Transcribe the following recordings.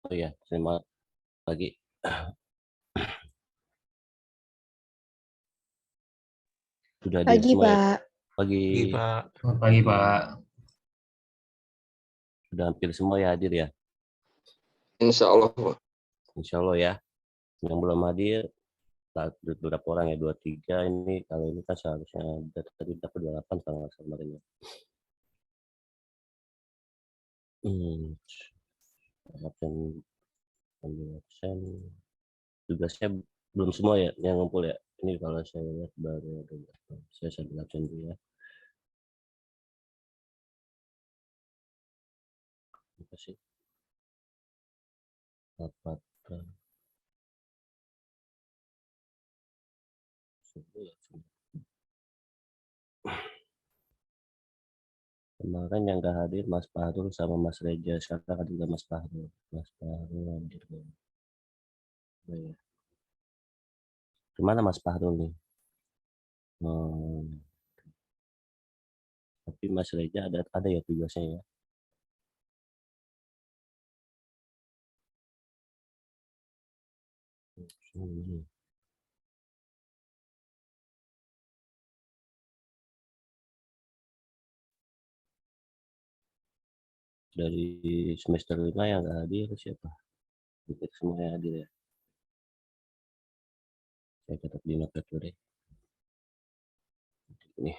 Oh iya, selamat pagi. Sudah hadir Pagi, semua ya? Pak. Pagi. Pagi, Pak. Selamat pagi, Pak. Sudah hampir semua ya hadir ya? Insya Allah, Pak. Insya Allah ya. Yang belum hadir, beberapa orang ya, 23 ini. Kalau ini kan seharusnya tadi dapat 28 kalau kemarin ya. Absen. Tugasnya belum semua ya yang ngumpul ya. Ini kalau saya lihat baru ada. Saya sambil absen dulu ya. Terima kasih. Rapat kemarin yang nggak hadir Mas Fahrul sama Mas Reja. Sekarang ada juga Mas Fahrul. Mas Fahrul hadir. Oh, ya. Gimana Mas Fahrul nih? Tapi Mas Reja ada ya tugasnya ya. Dari semester 5 yang nggak hadir siapa? Hampir semua yang hadir ya. Saya catat di note dulu deh. Ini.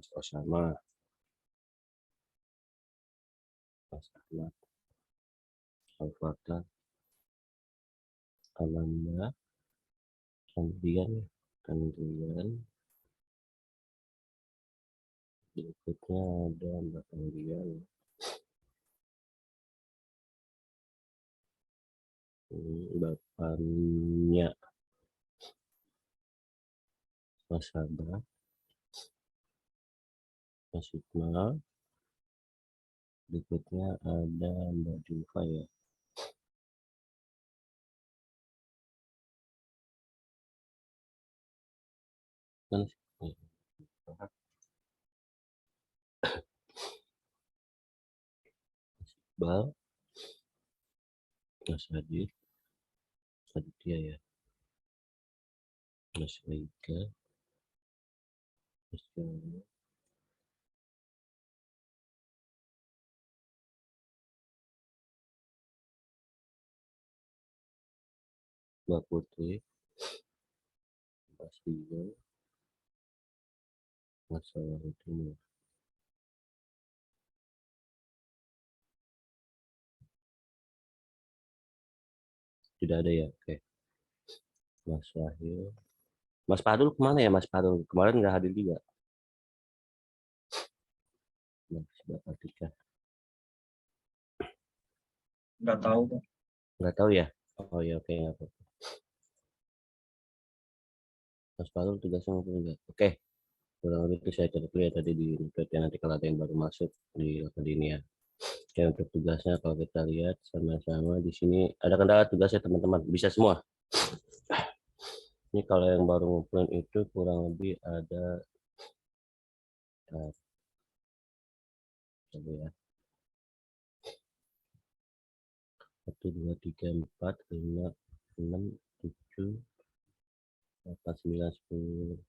Mas Osama, Mas Ahmad, Al-Fatah, Amanda, Andrian, berikutnya ada Mbak Andrian, bapaknya Mas Sabah, Mas Iqmal, berikutnya ada Mbak Jufa ya. Kan Iqbal, Mas Adit, Aditya ya, Mas Rika, Mas Jawa, Mbak Putri, Mas Dio, Mas Salahuddin. Tidak ada ya, oke. Mas Wahyu, Mas Padul kemana ya Mas Padul? Kemarin nggak hadir juga. Mas Bapak Tika. Nggak tahu, Pak. Nggak tahu ya? Oh ya, oke, nggak apa-apa. Mas Padul tugasnya mungkin enggak. Oke, kurang lebih itu saya catat dulu ya tadi di note ya, nanti kalau ada yang baru masuk di ini ya. Oke, untuk tugasnya kalau kita lihat sama-sama di sini ada kendala tugasnya teman-teman, bisa semua. Ini kalau yang baru ngumpulin itu kurang lebih ada coba ya. 1, 2, 3, 4, 5, 6, 7, 8, 9, 10,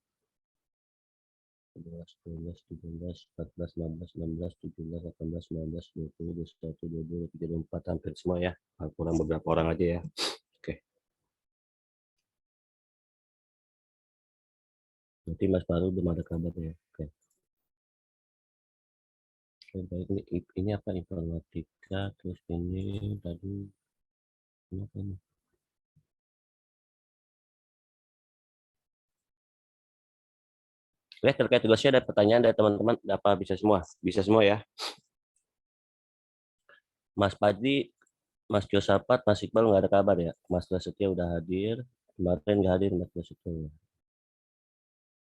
11, 12, 13, 14, 15, 16, 17, 18, 19, 20, 21, 22, 23, 24, hampir semua ya. Kurang beberapa orang aja ya. Oke. Berarti Mas Baru belum ada kabar ya. Oke. Oke, baik. Ini apa, informatika, terus ini tadi apa ini? Oke, terkait tugasnya ada pertanyaan dari teman-teman, apa bisa semua? Bisa semua ya. Mas Padi, Mas Josapat, Mas Iqbal nggak ada kabar ya. Mas Prasetya udah hadir, kemarin nggak hadir Mas Prasetya.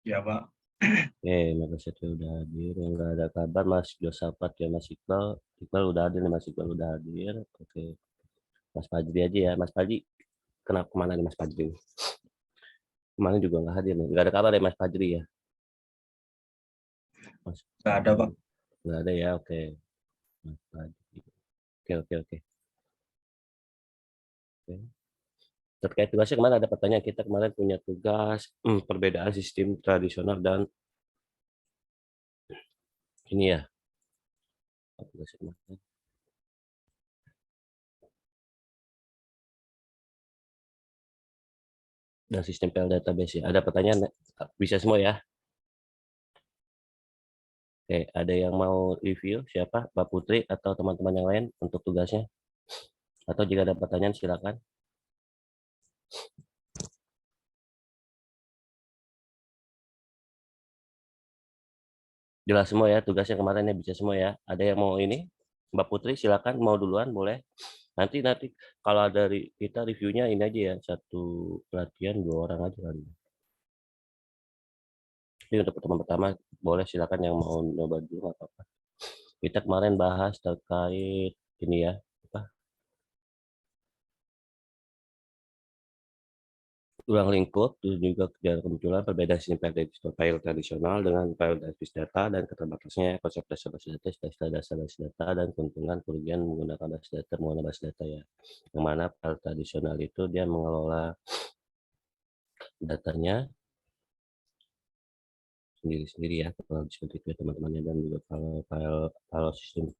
Ya, Pak. Oke, Mas Prasetya udah hadir, yang nggak ada kabar Mas Josapat ya Mas Iqbal. Iqbal udah hadir, Mas Iqbal udah hadir. Oke, Mas Fajri aja ya. Mas Fajri, kenapa kemana nih Mas Fajri? Kemarin juga nggak hadir nih, nggak ada kabar ya Mas Fajri ya. Mas Nggak ada, Pak. nggak ada ya, oke. Mas Fajri. Oke, oke, oke. Oke. Terkait tugasnya kemarin ada pertanyaan, kita kemarin punya tugas perbedaan sistem tradisional dan ini ya. Tugasnya kemarin. Dan sistem file database ya. Ada pertanyaan? Bisa semua ya? Oke, ada yang mau review? Siapa? Mbak Putri atau teman-teman yang lain untuk tugasnya? Atau jika ada pertanyaan silakan. Jelas semua ya tugasnya kemarin ya, bisa semua ya. Ada yang mau ini? Mbak Putri silakan, mau duluan boleh. Nanti kalau dari kita reviewnya ini aja ya, satu pelatihan 2 orang aja kali. Jadi untuk pertemuan pertama boleh silakan yang mau nyoba dulu nggak apa-apa. Kita kemarin bahas terkait ini ya, apa? Ruang lingkup, terus juga kemunculan perbedaan sistem file tradisional dengan file database data dan keterbatasannya konsep dasar basis data, dasar basis data, dan keuntungan kerugian menggunakan basis data ya. Yang mana file tradisional itu dia mengelola datanya sendiri-sendiri ya, kalau seperti itu ya teman-temannya, dan juga kalau sistem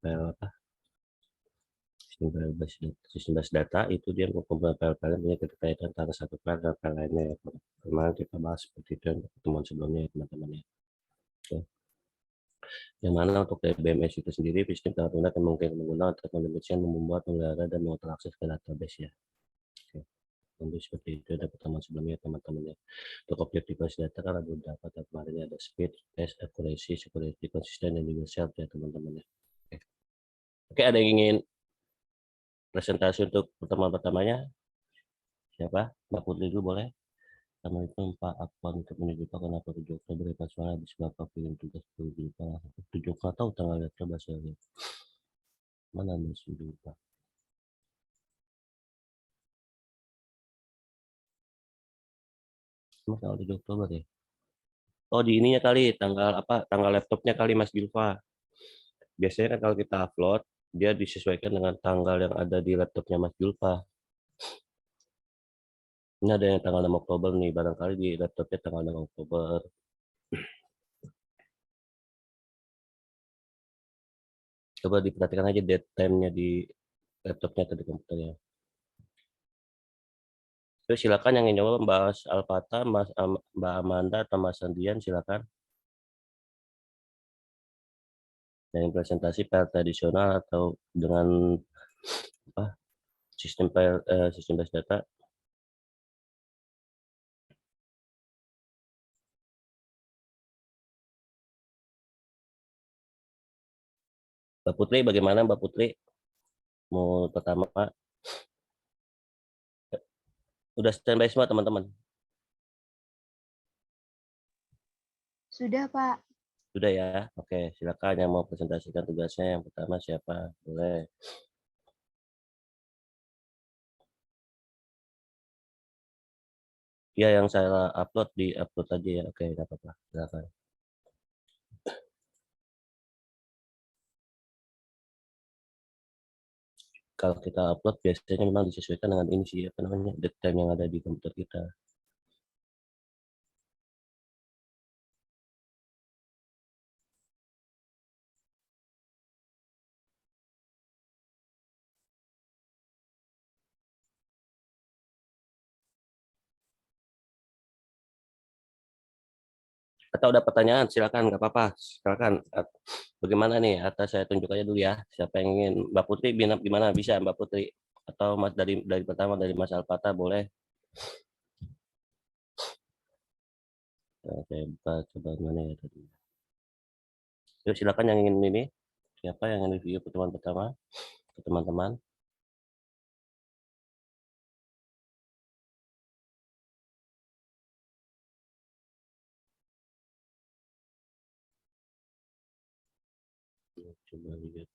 sistem basis data itu dia mengumpulkan file-file yang punya keterkaitan antara satu file dan file lainnya ya. Kemarin kita bahas seperti itu untuk pertemuan sebelumnya ya teman-teman ya. Oke. Yang mana untuk DBMS itu sendiri, sistem sangat mudah dan mungkin menggunakan untuk mendeteksi, membuat, memelihara, dan mengakses ke database ya. Oke. Tentu seperti itu ada pertemuan sebelumnya teman-teman ya. Untuk objektif basis data kan ada beberapa, kemarin ada speed, test, accuracy, security, konsisten, dan juga self ya teman-teman ya. Oke. Oke, ada yang ingin presentasi untuk pertemuan pertamanya? Siapa? Mbak Putri dulu boleh? Assalamualaikum Pak Akwan, untuk menunjukkan kenapa 7 Oktober lepas suara di sebelah film tugas 7 Pak. 7 Oktober tahu tanggalnya, coba saya lihat. Mana Mas Pak? Mas tanggal 7 Oktober ya? Oh di ininya kali, tanggal apa? Tanggal laptopnya kali Mas Gilva. Biasanya kan kalau kita upload, dia disesuaikan dengan tanggal yang ada di laptopnya Mas Gilva. Ini ada yang tanggal 6 Oktober nih, barangkali di laptopnya tanggal 6 Oktober. Coba diperhatikan aja date time-nya di laptopnya atau di komputernya. Terus silakan yang ingin nyoba membahas Alfata, Mbak Amanda atau Mas Sandian silakan. Yang presentasi file tradisional atau dengan apa, sistem base data. Mbak Putri, bagaimana Mbak Putri? Mau pertama Pak? Udah standby semua teman-teman? Sudah, Pak. Sudah ya? Oke, silakan yang mau presentasikan tugasnya. Yang pertama siapa? Boleh. Ya, yang saya upload di upload aja ya. Oke, tidak apa-apa. Silakan. Kalau kita upload biasanya memang disesuaikan dengan ini sih, apa namanya, date yang ada di komputer kita. Atau ada pertanyaan, silakan, nggak apa-apa, silakan. Bagaimana nih? Atau saya tunjuk aja dulu ya. Siapa yang ingin? Mbak Putri, gimana? Bisa Mbak Putri? Atau Mas dari pertama dari Mas Alpata boleh? Saya buka coba mana ya tadi. Yuk silakan yang ingin ini. Siapa yang ingin review pertemuan pertama? Ke teman-teman. Coba lihat.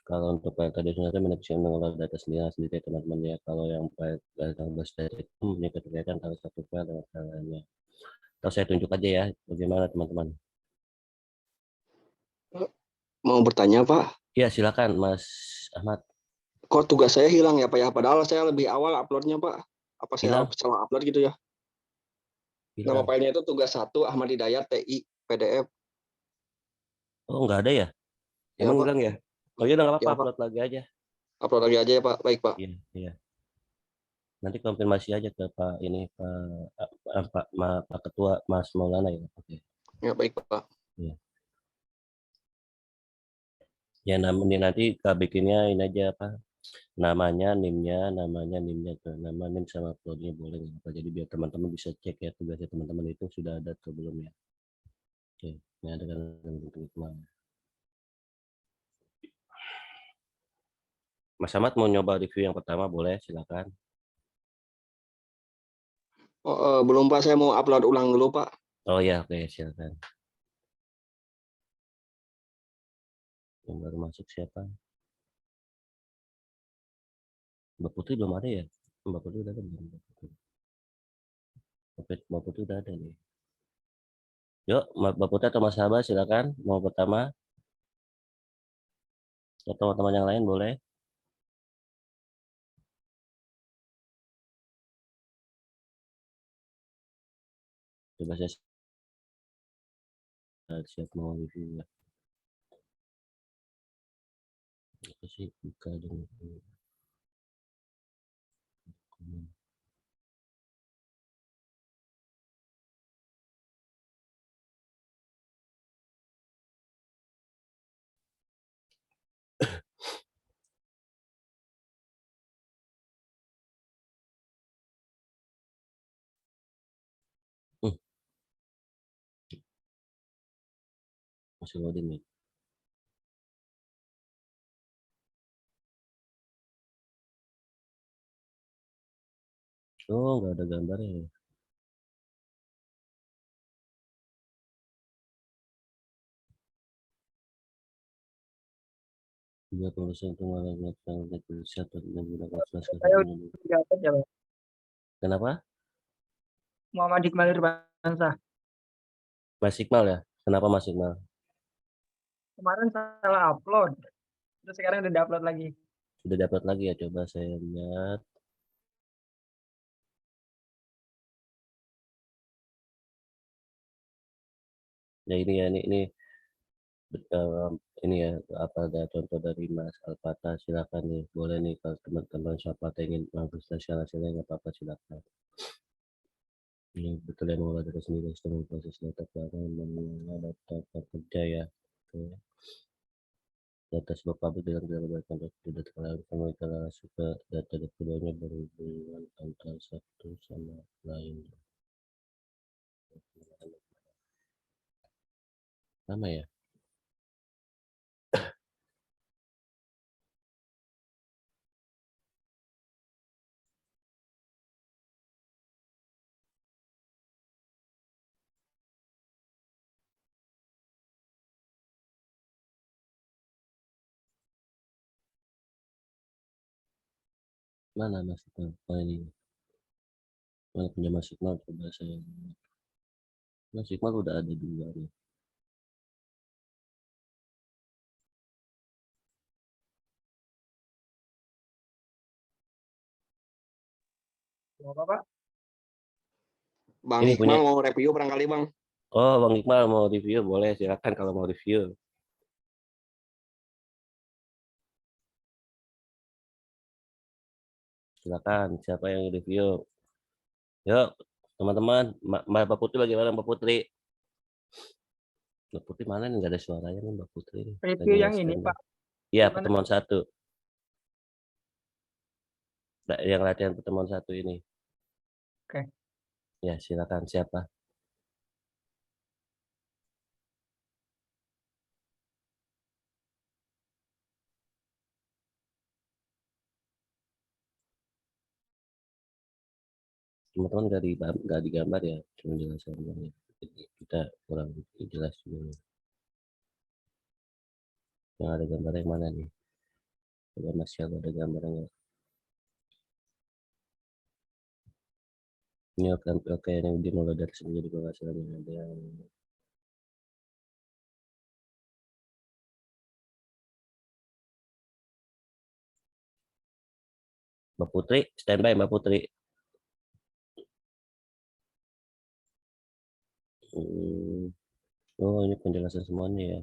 Kalau untuk tadi sebenarnya manajemen mengolah data sendiri teman-teman ya. Kalau yang data base data itu menyebutkan salah satu file dengan file lainnya. Atau saya tunjuk aja ya, bagaimana teman-teman? Mau bertanya, Pak, Ya silakan Mas Ahmad. kok tugas saya hilang ya, Pak ya? Padahal saya lebih awal uploadnya, Pak. Apa saya Hilang, salah upload gitu ya? Nama hilang. filenya itu tugas 1 Ahmad Hidayat TI PDF. Oh nggak ada ya? Ya, Emang Pak. hilang ya? Oh iya nggak apa-apa, Ya, Pak. upload lagi aja. Upload lagi aja ya, Pak. Baik, Pak. Iya, iya. Nanti konfirmasi aja ke Pak ini Pak Ketua Mas Maulana ya. Oke. Ya, baik, Pak. Iya. Ya namanya nanti Kak bikinnya ini aja apa? Namanya NIM-nya tuh. Nama NIM sama uploadnya boleh nggak apa? Jadi biar teman-teman bisa cek ya tugasnya teman-teman itu sudah ada atau belum ya. Oke. Ini ada kan yang Mas Ahmad mau nyoba review yang pertama boleh silakan. Oh, belum, Pak. Saya mau upload ulang dulu, Pak. Oh ya, oke silakan. Yang baru masuk siapa? Mbak Putri belum ada ya? Mbak Putri udah ada belum? Oke, Mbak Putri udah ada nih. Yuk, Mbak Putri atau Mas Sabah silakan. Mau pertama atau teman-teman yang lain boleh. Coba saya siap mau review ya. Apa sih buka dulu. Hmm, masih loading nih. Oh, nggak ada gambarnya ya. Juga tulisan itu malah melakukan tulisan dan menggunakan flash Saya dulu. udah dapat ya, Pak. Kenapa? Muhammad Iqbal Irbansyah. Mas Iqbal ya? Kenapa Mas Iqbal? Kemarin salah upload. Terus sekarang udah upload lagi. Sudah dapat lagi ya? Coba saya lihat. Ya ini ya ini eh, ini ya apa ada contoh dari Mas Alpata silakan nih boleh nih kalau teman-teman siapa ingin menginvestasikan hasilnya nggak apa-apa silakan. Ini betul yang mengolah data sendiri sistem proses data keuangan mengolah data pekerja ya. Oke. Data sebuah pabrik dengan tidak konteks tidak terlalu sama kita suka data keduanya berhubungan antara satu sama lain. Sama ya? Mana Mas Iqbal? Oh ini. Mana punya Mas Iqbal? Coba saya. Mas Iqbal udah ada dua nih. Mau apa, Pak? Bang Ini Iqbal punya. mau review barangkali Bang. Oh, Bang Iqbal mau review, boleh silakan kalau mau review. Silakan, siapa yang review? Yuk, teman-teman, Mbak Putri bagaimana Mbak Putri? Mbak Putri mana nih? Nggak ada suaranya nih Mbak Putri. Review yang ini, Pak. Iya, Gimana? pertemuan 1. Yang latihan pertemuan 1 ini. Oke. Ya, silakan siapa? Teman-teman nggak digambar ya, cuma jelasan doang ya. Kita kurang jelas dulu. Yang ada gambarnya yang mana nih? Coba masih ada gambarnya. Ini oke, ini dia mulai dari sini jadi penghasilannya ada yang Mbak Putri, standby Mbak Putri. Oh, ini penjelasan semuanya ya.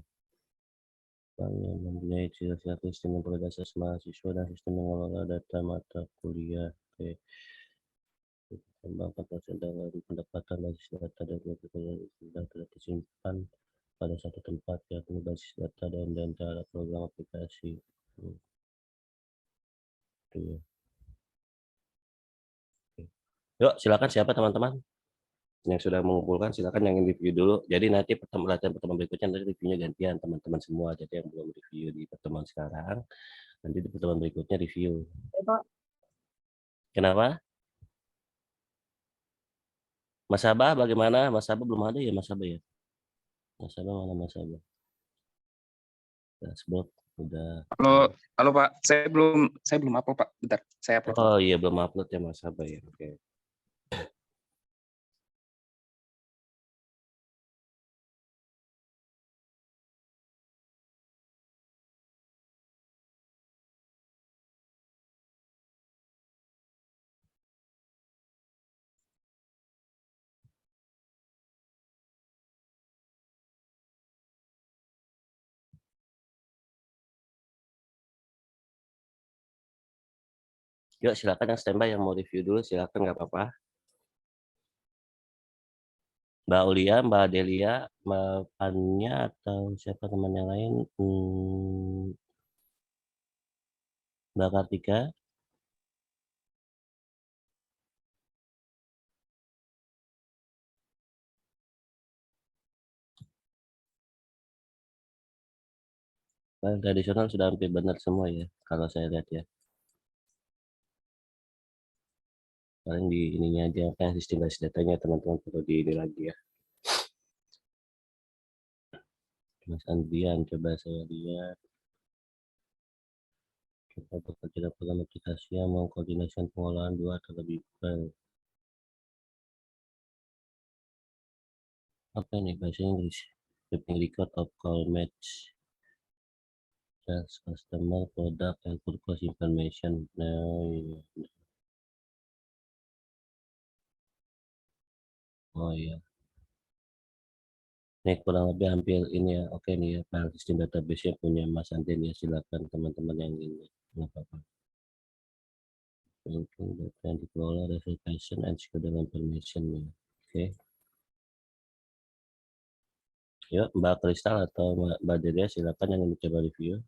Bank yang mempunyai ciri-ciri sistem yang berdasar mahasiswa dan sistem mengelola data mata kuliah. Oke. Kembangkan proses dalam pendapatan basis data dan data tersimpan pada satu tempat, yakni basis data dan cara program aplikasi. Oke. Yuk, silakan siapa teman-teman yang sudah mengumpulkan, silakan yang review dulu. Jadi nanti latihan pertemuan berikutnya nanti reviewnya gantian teman-teman semua. Jadi yang belum review di pertemuan sekarang, nanti di pertemuan berikutnya review. Pak. Kenapa? Mas Sabah bagaimana? Mas Sabah belum ada ya Mas Sabah ya? Mas Sabah mana Mas Sabah? Dashboard udah. Halo Pak, saya belum upload Pak. Bentar, saya upload. Oh iya belum upload ya Mas Sabah ya. Oke. Yuk silakan yang standby yang mau review dulu silakan nggak apa-apa. Mbak Ulia, Mbak Delia, Mbak Anya atau siapa teman yang lain? Mbak Kartika. Tradisional sudah hampir benar semua ya, kalau saya lihat ya. Paling di ininya aja, kan sistem basis datanya teman-teman perlu di ini lagi ya. Mas Andrian, coba saya lihat. Kita bekerja dalam aplikasi yang mengkoordinasikan pengolahan 2 atau lebih file. Apa ini bahasa Inggris? Keeping record of call match. Sales, customer, product, and purchase information. Nah, iya. Oh iya. Ini kurang lebih hampir ini ya. Oke nih ya, file sistem database-nya punya Mas Andin ya. Silakan teman-teman yang ini. Nggak apa-apa. Banking data yang dikelola, verification, and secure information ya. Oke. Yuk, Mbak Kristal atau Mbak Delia silakan yang mencoba review.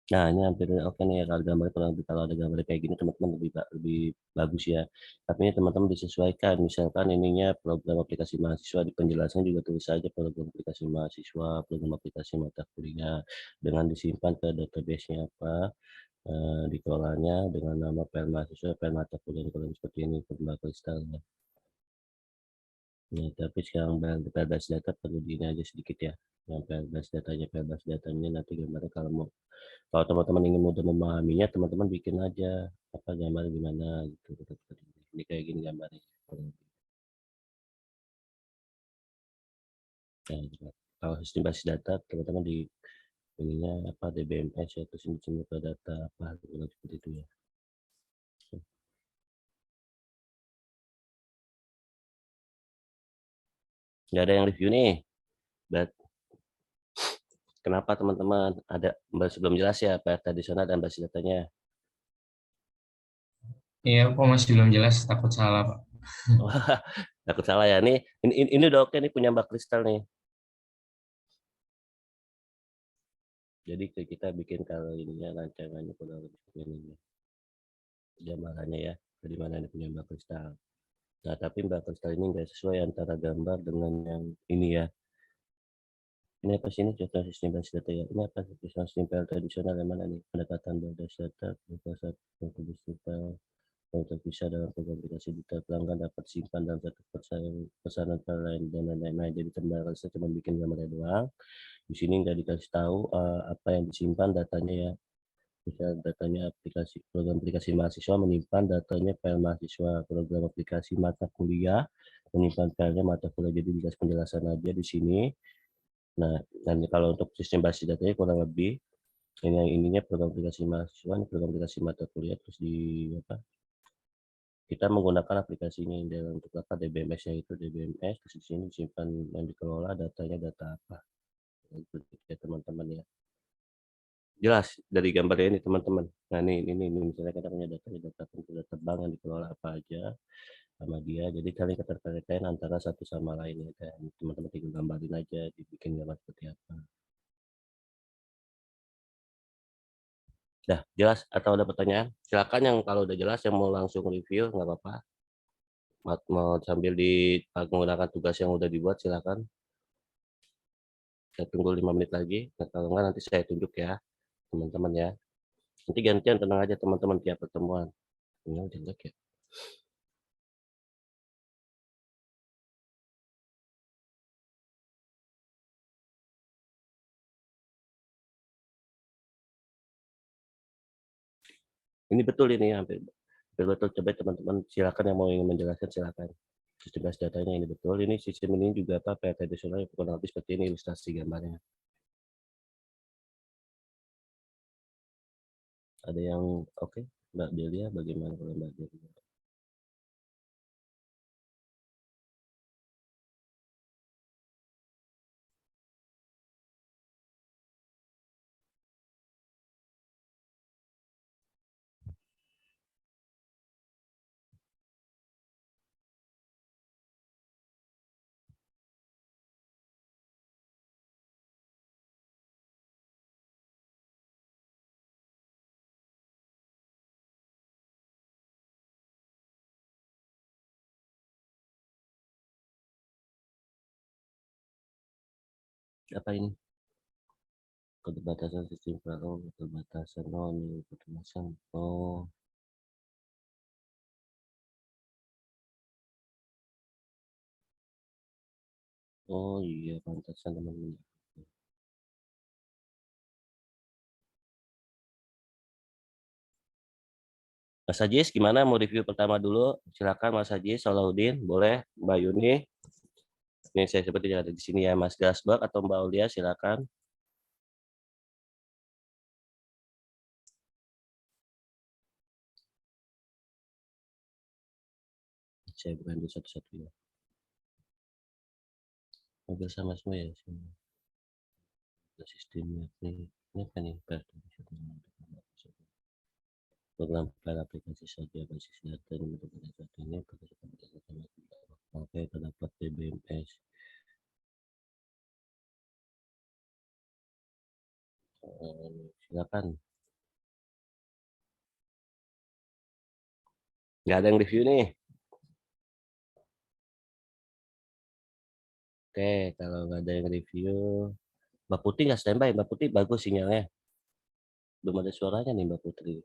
Nah, ini hampir oke nih ya kalau gambar kalau ada gambar kayak gini teman-teman lebih bagus ya. Tapi ini teman-teman disesuaikan. Misalkan ininya program aplikasi mahasiswa di penjelasan juga tulis saja program aplikasi mahasiswa, program aplikasi mata kuliah dengan disimpan ke database-nya apa, dikelolanya dengan nama file mahasiswa, file mata kuliah seperti ini Mbak Kristal ya. Nah, tapi sekarang PLBAS data perlu di ini aja sedikit ya. Yang PLBAS datanya nanti gambarnya kalau teman-teman ingin mudah memahaminya, teman-teman bikin aja apa gambar gimana gitu. Ini kayak gini gambarnya. Nah, kalau sistem basis data, teman-teman di ininya apa DBMS ya, terus ini ke data apa seperti itu ya. Nggak ada yang review nih. Kenapa teman-teman? Ada belum jelas ya PR tradisional dan basis datanya. Iya, kok masih belum jelas, takut salah, Pak. Wah, takut salah ya. Ini udah oke nih punya Mbak Kristal nih. Jadi kita bikin kalau ininya rancangannya kurang lebih ini. Gambarannya ya. Dari mana ini punya Mbak Kristal. Nah, tapi Mbak Kristal ini nggak sesuai antara gambar dengan yang ini ya. Ini apa sih ini contoh sistem basis data ya? Ini apa sistem tradisional yang mana nih? Pendekatan berdasar data, untuk bisa dalam aplikasi data pelanggan dapat simpan dalam satu pesanan lain dan lain-lain. Jadi teman saya cuma bikin gambarnya doang. Di sini nggak dikasih tahu apa yang disimpan datanya ya. Misal datanya program aplikasi mahasiswa menyimpan datanya file mahasiswa, program aplikasi mata kuliah menyimpan filenya mata kuliah. Jadi dikasih penjelasan aja di sini. Nah, dan kalau untuk sistem basis datanya kurang lebih ini yang ininya program aplikasi mahasiswa, ini program aplikasi mata kuliah, terus di apa? Kita menggunakan aplikasinya untuk apa DBMS-nya itu DBMS, terus di sini simpan yang dikelola datanya data apa. Itu ya teman-teman ya. Jelas dari gambarnya ini teman-teman. Nah ini misalnya kita punya data bank yang dikelola apa aja sama dia. Jadi kalian keterkaitan antara satu sama lain ya. Teman-teman tinggal gambarin aja, dibikin gambar seperti apa. Dah jelas atau ada pertanyaan? Silakan yang kalau udah jelas yang mau langsung review nggak apa-apa. Mau sambil menggunakan tugas yang udah dibuat silakan. Saya tunggu 5 menit lagi. Nah, kalau enggak nanti saya tunjuk ya teman-teman ya. Nanti gantian tenang aja teman-teman tiap pertemuan. Ini jelek ya. Ini betul ini hampir betul. Coba teman-teman silakan yang mau ingin menjelaskan silakan. Sistem basis datanya ini betul. Ini sistem ini juga apa PR tradisional kurang lebih seperti ini ilustrasi gambarnya. Ada yang oke? Mbak Delia bagaimana kalau Mbak Delia? Apa ini? Keterbatasan sistem pelaku, keterbatasan keterbatasan. Oh iya pantasan teman-teman. Mas Ajis gimana mau review pertama dulu? Silakan Mas Ajis, Salahuddin, boleh Mbak Yuni. Ini saya seperti ada di sini ya Mas Gasbak atau Mbak Aulia silakan. Saya bukan di satu-satu ya. Mobil sama semua ya. Sistemnya ini apa nih? Program file aplikasi saja basis data ini oke terdapat DBMS. Silakan. Nggak ada yang review nih. Oke, kalau nggak ada yang review, Mbak Putri nggak standby. Mbak Putri bagus sinyalnya. Belum ada suaranya nih Mbak Putri.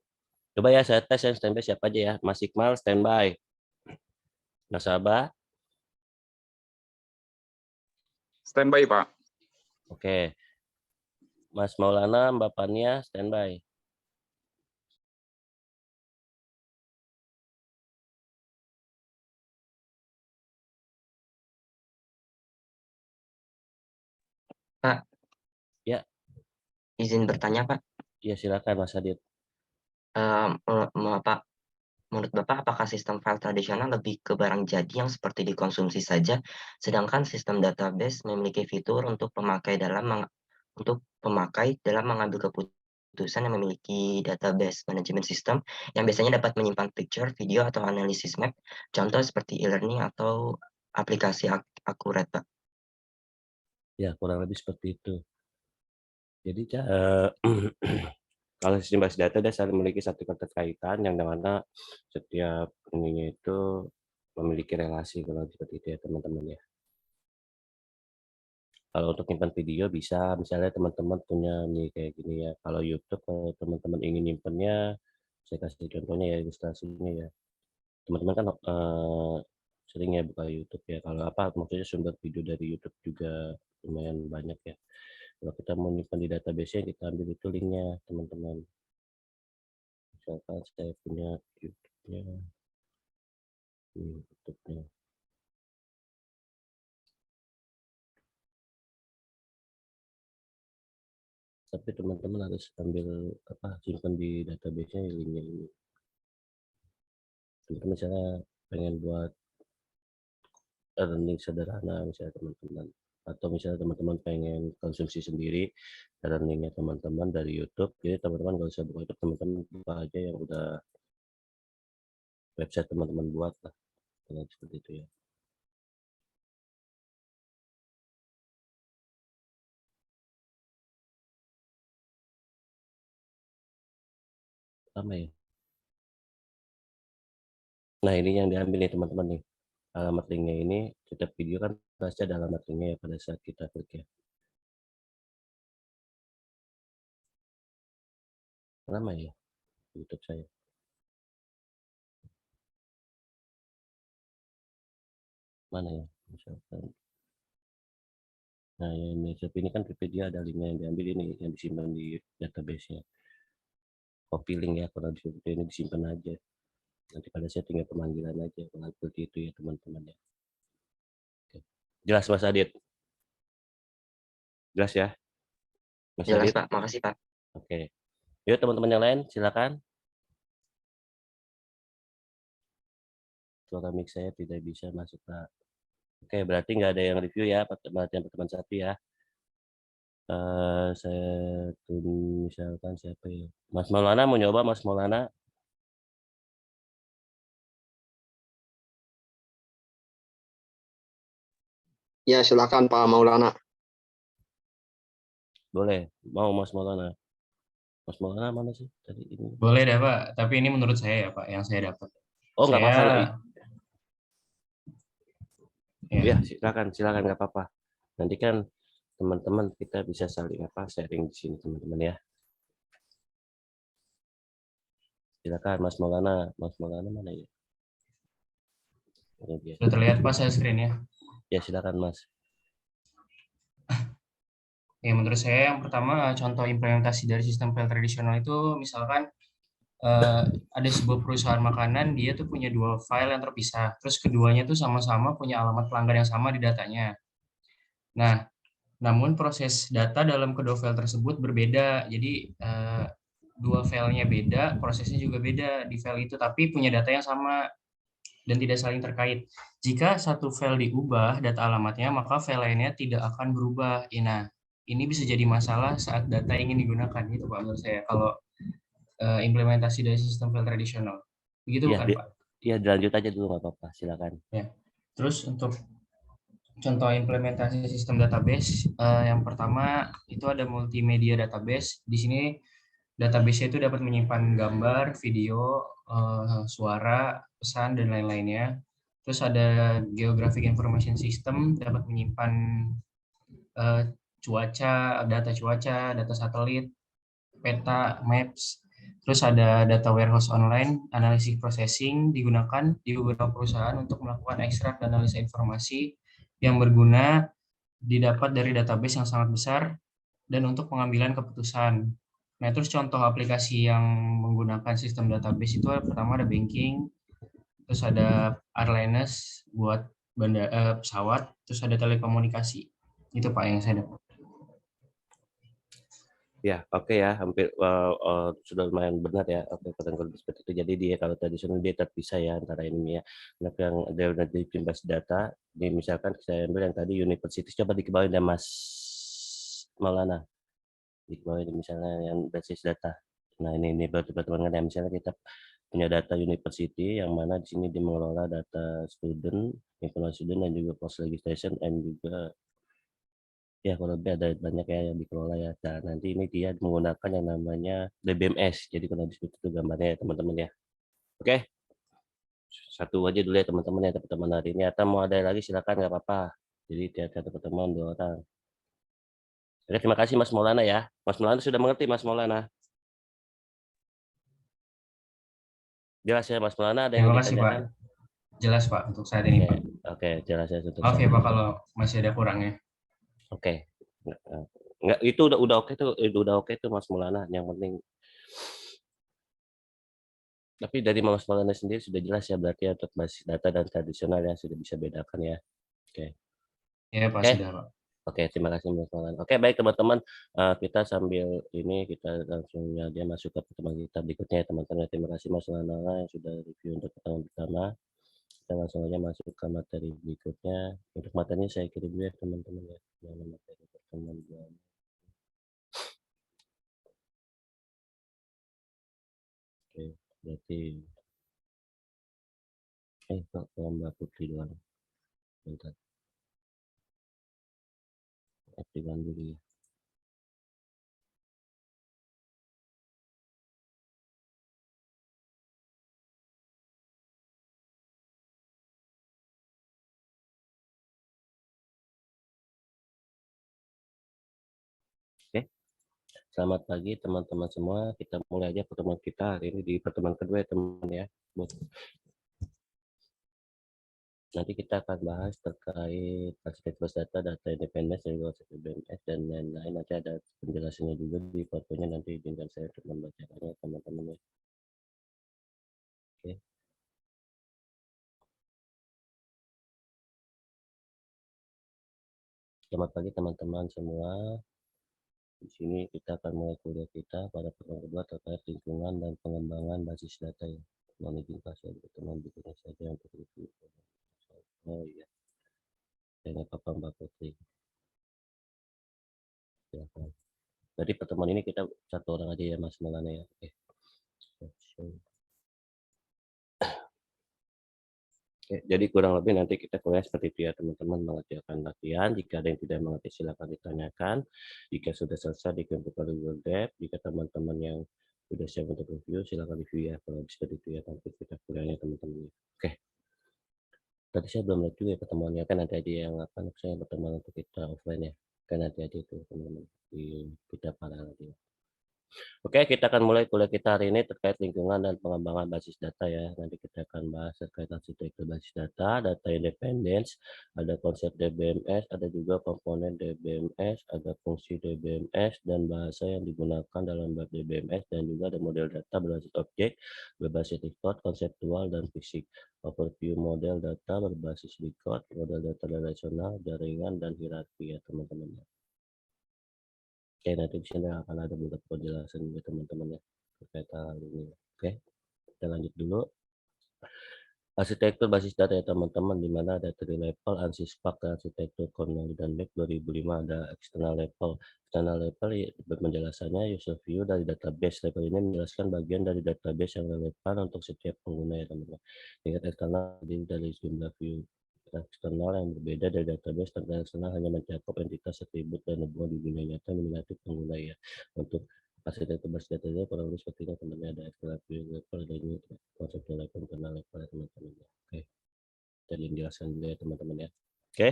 Coba ya saya tes yang standby siapa aja ya. Mas Iqmal standby. Mas Sabah. Standby, Pak. Oke. Mas Maulana, Mbak Pania, standby. Pak. Ya. Izin bertanya, Pak. Ya, silakan Mas Adit. Pak, menurut Bapak, apakah sistem file tradisional lebih ke barang jadi yang seperti dikonsumsi saja, sedangkan sistem database memiliki fitur untuk pemakai dalam mengambil keputusan yang memiliki database management system yang biasanya dapat menyimpan picture, video, atau analisis map, contoh seperti e-learning atau aplikasi akurat, Pak. Ya, kurang lebih seperti itu. Jadi, kalau sistem basis data dia saling memiliki satu keterkaitan yang dimana setiap ininya itu memiliki relasi kalau seperti itu ya teman-teman ya. Kalau untuk nyimpan video bisa, misalnya teman-teman punya nih kayak gini ya. Kalau YouTube kalau teman-teman ingin nyimpannya, saya kasih contohnya ya ilustrasinya ya. Teman-teman kan sering ya buka YouTube ya. Kalau apa maksudnya sumber video dari YouTube juga lumayan banyak ya. Kalau kita mau nyimpan di database-nya kita ambil itu linknya teman-teman. Misalkan saya punya YouTube-nya. YouTube-nya. Tapi teman-teman harus ambil simpan di database-nya linknya ini. Teman-teman misalnya pengen buat learning sederhana misalnya teman-teman, atau misalnya teman-teman pengen konsumsi sendiri learningnya teman-teman dari YouTube, jadi teman-teman nggak usah buka YouTube, teman-teman buka aja yang udah website teman-teman buat lah, seperti itu ya. Sama ya. Nah ini yang diambil nih teman-teman nih, alamat linknya ini, setiap video kan pasti ada alamat linknya ya pada saat kita klik ya. Lama ya YouTube saya. Mana ya misalkan. Nah yang ini kan Wikipedia ada linknya yang diambil ini yang disimpan di database-nya. Copy link ya, kalau ini disimpan aja. Nanti pada saya tinggal pemanggilan aja kalau seperti itu ya teman-teman ya. Oke. Jelas Mas Adit? Jelas ya? Mas Jelas, Adit? Pak. Makasih, Pak. Oke. Yuk teman-teman yang lain silakan. Suara mic saya tidak bisa masuk Pak. Oke, berarti nggak ada yang review ya, pertanyaan teman satu ya. Saya tunggu misalkan siapa ya? Mas Maulana mau nyoba Mas Maulana? Ya, silakan Pak Maulana. Boleh, mau Mas Maulana? Mas Maulana mana sih tadi ini? Boleh deh Pak, tapi ini menurut saya ya Pak, yang saya dapat. Oh nggak apa-apa. Ya, silakan nggak apa-apa. Nanti kan teman-teman kita bisa saling sharing di sini teman-teman ya. Silakan Mas Maulana mana ya? sudah terlihat Pak saya screen-nya. Ya silakan Mas. Ya menurut saya yang pertama contoh implementasi dari sistem file tradisional itu misalkan ada sebuah perusahaan makanan, dia tuh punya dua file yang terpisah, terus keduanya tuh sama-sama punya alamat pelanggan yang sama di datanya. Nah, namun proses data dalam kedua file tersebut berbeda, jadi dua filenya beda, prosesnya juga beda di file itu, tapi punya data yang sama dan tidak saling terkait. Jika satu file diubah data alamatnya, maka file lainnya tidak akan berubah. Nah, ini bisa jadi masalah saat data ingin digunakan, gitu Pak menurut saya. Kalau implementasi dari sistem file tradisional, begitu ya, bukan Pak? Iya, dilanjut aja dulu nggak apa-apa, silakan. Ya. Terus untuk contoh implementasi sistem database, yang pertama itu ada multimedia database. Di sini database itu dapat menyimpan gambar, video, suara, pesan, dan lain-lainnya. Terus ada Geographic Information System, dapat menyimpan data cuaca, data satelit, peta, maps. Terus ada data warehouse online, analisis processing digunakan di beberapa perusahaan untuk melakukan ekstrak dan analisa informasi yang berguna didapat dari database yang sangat besar dan untuk pengambilan keputusan. Nah, terus contoh aplikasi yang menggunakan sistem database itu pertama ada banking, terus ada airlines buat pesawat, terus ada telekomunikasi. Itu Pak yang saya dapat. Ya, oke ya, hampir sudah lumayan benar ya. Oke, kurang lebih seperti itu. Jadi dia kalau tradisional dia terpisah ya antara ini ya. Nah, yang ada di basis data, ini misalkan saya ambil yang tadi universitas, coba dikembalikan dan Mas Maulana, dikembalikan misalnya yang basis data. Nah ini berarti pertemuan ya, misalnya kita punya data university yang mana di sini dia mengelola data student, informasi student dan juga post registration dan juga ya kalau lebih ada banyak ya yang dikelola ya. Nah, nanti ini dia menggunakan yang namanya DBMS. Jadi kalau di situ gambarnya ya teman-teman ya. Oke. Satu aja dulu ya teman-teman ya teman-teman hari ini. Atau mau ada lagi silakan nggak apa-apa. Jadi tiap-tiap pertemuan 2 orang. Oke, terima kasih Mas Maulana ya. Mas Maulana sudah mengerti Mas Maulana. Jelas ya Mas Maulana, ada yang Terima kasih Pak. ditanyakan? Jelas Pak untuk saat ini Pak. Oke, jelas ya untuk Maaf saat ya Pak ini. kalau masih ada kurangnya. Oke. Enggak, itu udah oke tuh, udah oke tuh Mas Maulana. Yang penting tapi dari Mas Maulana sendiri sudah jelas ya berarti untuk basis data dan tradisional yang sudah bisa bedakan ya. Oke. Ya Pak, Oke. sudah Pak. Oke, terima kasih Mas Maulana. Oke, baik teman-teman, kita sambil ini kita langsung aja masuk ke pertemuan kita berikutnya ya teman-teman. Terima kasih Mas Maulana yang sudah review untuk pertemuan pertama. Kita langsung aja masuk ke materi berikutnya. Untuk materinya saya kirim dulu ya teman-teman ya. Mana materi pertemuan pertama. Oke, berarti kok Mbak Putri doang. Bentar. Aktifkan dulu ya. Oke. Selamat pagi teman-teman semua. Kita mulai aja pertemuan kita hari ini di pertemuan kedua ya teman-teman ya. Nanti kita akan bahas terkait arsitektur data, data independen, BMS dan lain-lain. Nanti ada penjelasannya juga di fotonya, nanti izinkan saya untuk membacakannya teman-teman ya. Oke. Selamat pagi teman-teman semua. Di sini kita akan mulai kuliah kita pada pertemuan kedua terkait lingkungan dan pengembangan basis data ya. Mohon izin saya teman berikutnya saja untuk review. Oh iya. Saya Papa Mbak Putri. Silakan. Jadi pertemuan ini kita satu orang aja ya Mas Maulana ya. Oke. Oke, jadi kurang lebih nanti kita kuliah seperti itu ya teman-teman, mengerjakan latihan. Jika ada yang tidak mengerti silakan ditanyakan. Jika sudah selesai dikirimkan ke Google Drive. Jika teman-teman yang sudah siap untuk review silakan review ya. Kalau seperti itu ya nanti kita kuliahnya teman-teman. Oke. Tadi saya belum lihat juga ya pertemuannya, kan nanti aja yang akan saya pertemuan untuk kita offline ya. Kan nanti aja itu teman-teman di kita para nanti. Oke, kita akan mulai kuliah kita hari ini terkait lingkungan dan pengembangan basis data ya. Nanti kita akan bahas terkait arsitektur basis data, data independence, ada konsep DBMS, ada juga komponen DBMS, ada fungsi DBMS, dan bahasa yang digunakan dalam DBMS, dan juga ada model data berbasis objek, berbasis record, konseptual, dan fisik. Overview model data berbasis record, model data relasional, jaringan, dan hierarki ya teman-teman. Oke, nanti di sini akan ada beberapa penjelasan juga teman-teman ya terkait hal ini. Oke, kita lanjut dulu. Arsitektur basis data ya teman-teman, di mana ada 3 level, ANSYS PARC dan arsitektur Cornell dan Beck 2005. Ada external level. External level penjelasannya user view dari database. Level ini menjelaskan bagian dari database yang relevan untuk setiap pengguna ya teman-teman. Tingkat eksternal dari jumlah view eksternal yang berbeda dari database. Tanggal eksternal hanya mencakup entitas, atribut, dan hubungan di dunia nyata nominatif pengguna ya. Untuk arsitektur basis data itu kurang lebih seperti itu teman-teman, ada external view level dan konseptual level, internal level ya teman-teman ya. Oke, tadi yang dijelaskan dulu ya teman-teman ya. Oke.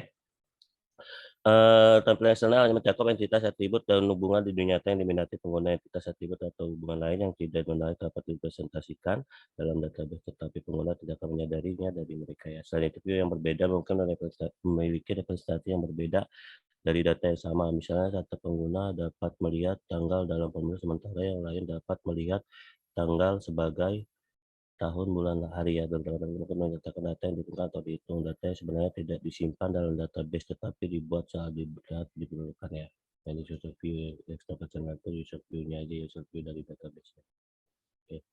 Tampilan eksternal hanya mencakup entitas, atribut, dan hubungan di dunia nyata yang diminati pengguna. Entitas, atribut, atau hubungan lain yang tidak menarik dapat dipresentasikan dalam database, tetapi pengguna tidak akan menyadarinya dari mereka ya. Selain itu yang berbeda mungkin memiliki representasi yang berbeda dari data yang sama. Misalnya data pengguna dapat melihat tanggal dalam formulir, sementara yang lain dapat melihat tanggal sebagai tahun, bulan, hari ya. Dan teman-teman menyatakan data yang ditentukan atau dihitung. Data yang sebenarnya tidak disimpan dalam database tetapi dibuat saat diperlukan ya. Ini user view extra itu user view-nya aja, user view dari database. Oke.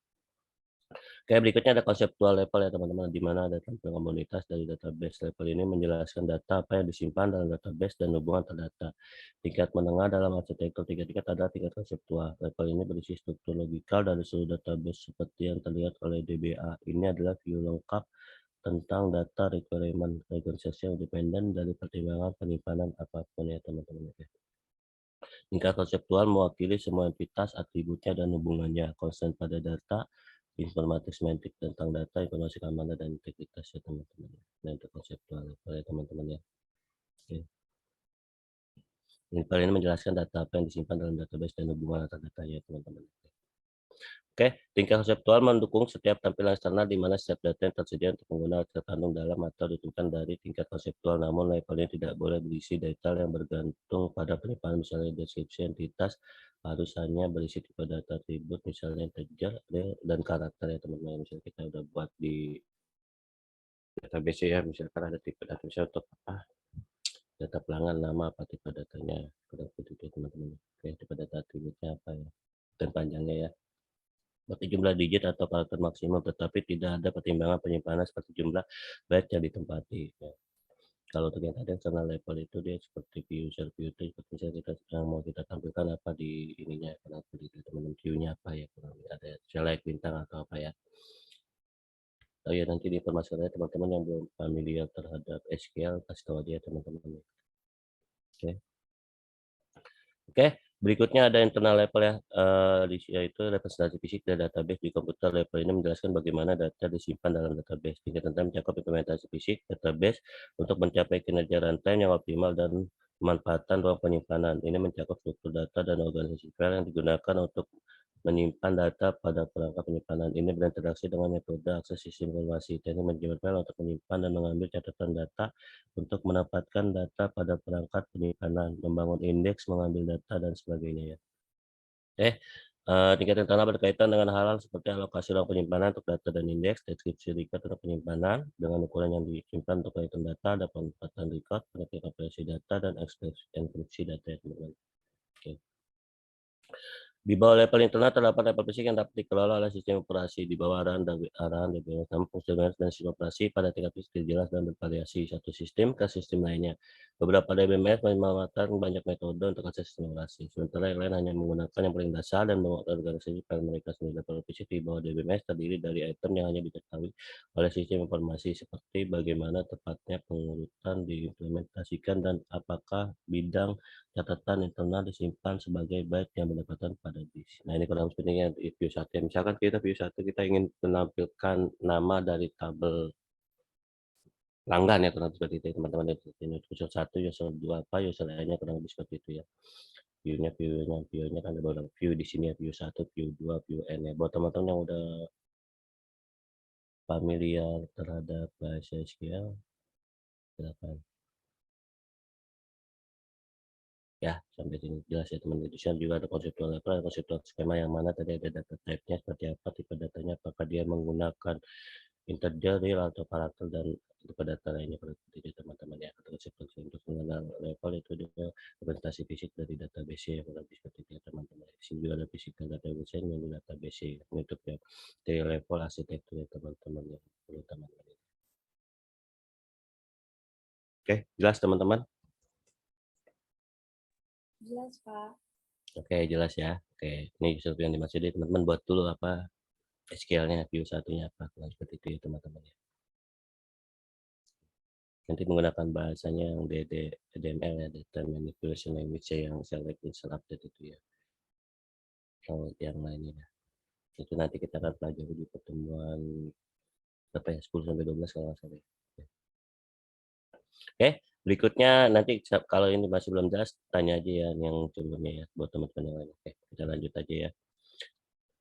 Oke, berikutnya ada konseptual level ya teman-teman, di mana ada tampil komunitas dari database. Level ini menjelaskan data apa yang disimpan dalam database dan hubungan terdata. Tingkat menengah dalam arsitektur tingkat adalah tingkat konseptual. Level ini berisi struktur logikal dari seluruh database seperti yang terlihat oleh DBA. Ini adalah view lengkap tentang data requirement organisasi yang independen dari pertimbangan penyimpanan apapun ya teman-teman. Tingkat konseptual mewakili semua entitas, atributnya, dan hubungannya. Konsen pada data, informatif semantik tentang data, informasi keamanan, dan integritas ya teman-teman. Nah, itu konseptual ya teman-teman ya. Oke. Ini menjelaskan data apa yang disimpan dalam database dan hubungan antar data ya teman-teman. Oke, tingkat konseptual mendukung setiap tampilan eksternal di mana setiap data yang tersedia untuk pengguna terkandung dalam atau ditentukan dari tingkat konseptual. Namun level ini tidak boleh berisi detail yang bergantung pada penyimpanan, misalnya deskripsi entitas harus hanya berisi tipe data atribut, misalnya integer, real, dan karakter ya teman-teman. Misalnya kita udah buat di database ya, misalkan ada tipe data misalnya untuk apa, data pelanggan, nama apa tipe datanya, itu teman-teman. Oke, tipe data atributnya apa ya, dan panjangnya ya. Seperti jumlah digit atau karakter maksimum, tetapi tidak ada pertimbangan penyimpanan seperti jumlah byte yang ditempati. Ya. Kalau untuk yang tadi external level itu dia seperti view user view itu seperti misalnya kita yang mau kita tampilkan apa di ininya, kenapa di teman-teman view-nya apa ya, kurang ada select bintang atau apa ya. Oh ya, nanti di informasinya teman-teman yang belum familiar terhadap SQL kasih tahu aja ya teman-teman. Oke. Oke, berikutnya ada internal level ya, yaitu representasi fisik dari database di komputer. Level ini menjelaskan bagaimana data disimpan dalam database. Tingkat tentang mencakup implementasi fisik database untuk mencapai kinerja runtime yang optimal dan pemanfaatan ruang penyimpanan. Ini mencakup struktur data dan organisasi file yang digunakan untuk menyimpan data pada perangkat penyimpanan. Ini berinteraksi dengan metode akses sistem informasi. Teknik manajemen file untuk menyimpan dan mengambil catatan data untuk menempatkan data pada perangkat penyimpanan, membangun indeks, mengambil data, dan sebagainya ya. Tingkat internal berkaitan dengan hal-hal seperti alokasi ruang penyimpanan untuk data dan indeks, deskripsi record untuk penyimpanan, dengan ukuran yang disimpan untuk kaitan data, ada penempatan record, penetapan data, dan enkripsi data ya teman-teman. Oke. Di bawah level internal terdapat level fisik yang dapat dikelola oleh sistem operasi. Di bawah arahan DBMS, namun fungsi DBMS dan sistem operasi pada tingkat fisik jelas dan bervariasi satu sistem ke sistem lainnya. Beberapa DBMS memanfaatkan banyak metode untuk akses sistem operasi, sementara yang lain hanya menggunakan yang paling dasar dan mengorganisasi file mereka sendiri. Level fisik di bawah DBMS terdiri dari item yang hanya diketahui oleh sistem informasi, seperti bagaimana tepatnya pengurutan diimplementasikan dan apakah bidang catatan internal disimpan sebagai byte yang mendapatkan pada disk. Nah, ini kurang pentingnya di view 1. Misalkan kita view 1 kita ingin menampilkan nama dari tabel pelanggan ya, kurang seperti itu teman-teman. Ini user 1, user 2 apa, user lainnya kurang lebih seperti itu ya. View-nya kan ada beberapa view di sini ya, view 1, view 2, view N ya. Buat teman-teman yang udah familiar terhadap bahasa SQL, silakan. Ya, sampai sini jelas ya teman-teman. Di sini juga ada konseptual level, konseptual skema yang mana tadi ada data type-nya seperti apa, tipe datanya, apakah dia menggunakan integer, real, atau karakter, dan tipe data lainnya seperti itu teman-teman ya. Konseptual untuk mengenal level itu dia representasi fisik dari database yang lebih seperti itu teman-teman. Di sini juga ada physical database yang di database untuk ya dari level arsitektur teman-teman ya, teman-teman. Oke, jelas teman-teman? Jelas, Pak. Oke, jelas ya. Oke, ini sesuatu yang dimaksud teman-teman buat dulu apa SQL-nya, view satunya apa, seperti itu ya teman-teman ya. Nanti menggunakan bahasanya yang DML ya, Data Manipulation Language yang select install update itu ya. Kalau yang lainnya itu nanti kita akan pelajari di pertemuan berapa ya, 10 sampai 12 kalau nggak salah. Oke, berikutnya nanti kalau ini masih belum jelas tanya aja ya yang sebelumnya ya buat teman-teman yang lain. Oke, kita lanjut aja ya.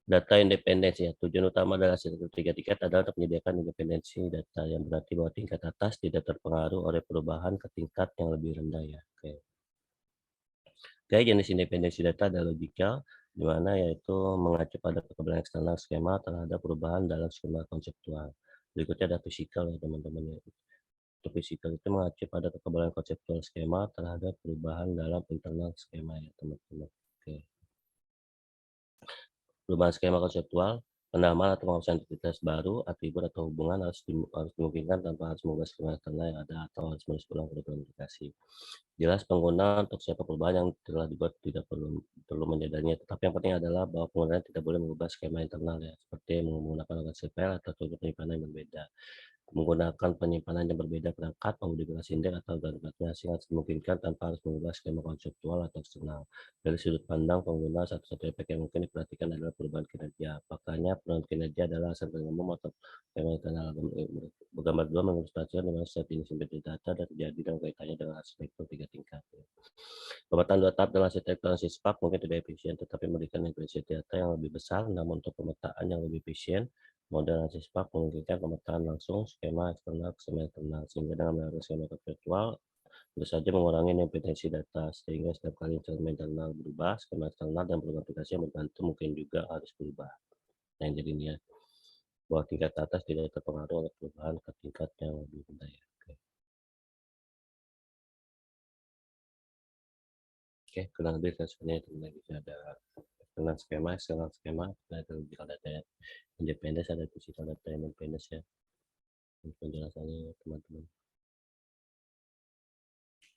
Data independensi ya. Tujuan utama dari arsitektur tiga adalah untuk menyediakan independensi data yang berarti bahwa tingkat atas tidak terpengaruh oleh perubahan ke tingkat yang lebih rendah ya. Oke. Oke, jenis independensi data ada logical, di mana yaitu mengacu pada kekebalan eksternal skema terhadap perubahan dalam skema konseptual. Berikutnya ada fisikal ya teman-teman ya. Untuk fisikal itu mengacu pada kekebalan konseptual skema terhadap perubahan dalam internal skema ya teman-teman. Oke. Perubahan skema konseptual, penamaan atau penghapusan entitas baru, atribut atau hubungan harus dimungkinkan tanpa harus mengubah skema internal yang ada atau harus menulis ulang program aplikasi. Jelas pengguna untuk siapa perubahan yang telah dibuat tidak perlu menyadarinya, tetapi yang penting adalah bahwa pengguna tidak boleh mengubah skema internal ya, seperti menggunakan lokasi file atau struktur penyimpanan yang berbeda. Menggunakan penyimpanan yang berbeda perangkat, mengmodifikasi indeks atau variabel asing harus dimungkinkan tanpa harus mengubah skema konseptual atau eksternal. Dari sudut pandang pengguna, satu-satu efek yang mungkin diperhatikan adalah perubahan kinerja. Faktanya, perubahan kinerja adalah hasil dari umum atau skema internal. Gambar 2 mengilustrasikan dengan set ini sumber data dan terjadi dalam kaitannya dengan arsitektur 3 tingkat. Pemetaan 2 tahap dalam arsitektur SysPack mungkin tidak efisien, tetapi memberikan intensitas data yang lebih besar, namun untuk pemetaan yang lebih efisien, model SysPack memungkinkan pemetaan langsung skema eksternal ke skema internal, sehingga dengan menggunakan skema virtual tentu saja mengurangi independensi data, sehingga setiap kali instrumen internal berubah, skema eksternal dan program aplikasi yang membantu mungkin juga harus berubah. Nah, jadi ini ya, bahwa tingkat atas tidak terpengaruh oleh perubahan ke tingkat yang lebih rendah ya. Oke, kurang lebih sebenarnya bisa ada eksternal skema, ada logical data ya. Independence, ada physical data independence ya. Penjelasannya teman-teman.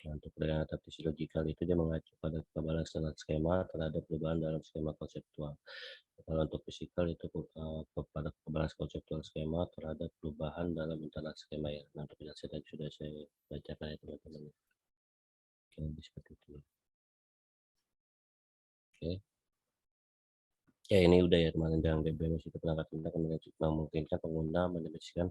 Nah, untuk perbedaan adaptasi logikal itu dia mengacu pada kekebalan eksternal skema terhadap perubahan dalam skema konseptual. Kalau untuk fisikal itu pada kekebalan konseptual skema terhadap perubahan dalam internal skema ya. Nah, untuk penjelasan tadi sudah saya bacakan ya teman-teman. Oke, seperti itu. Oke. Ya, ini udah ya teman-teman, yang DBMS itu perangkat pintar memungkinkan pengguna mendefinisikan,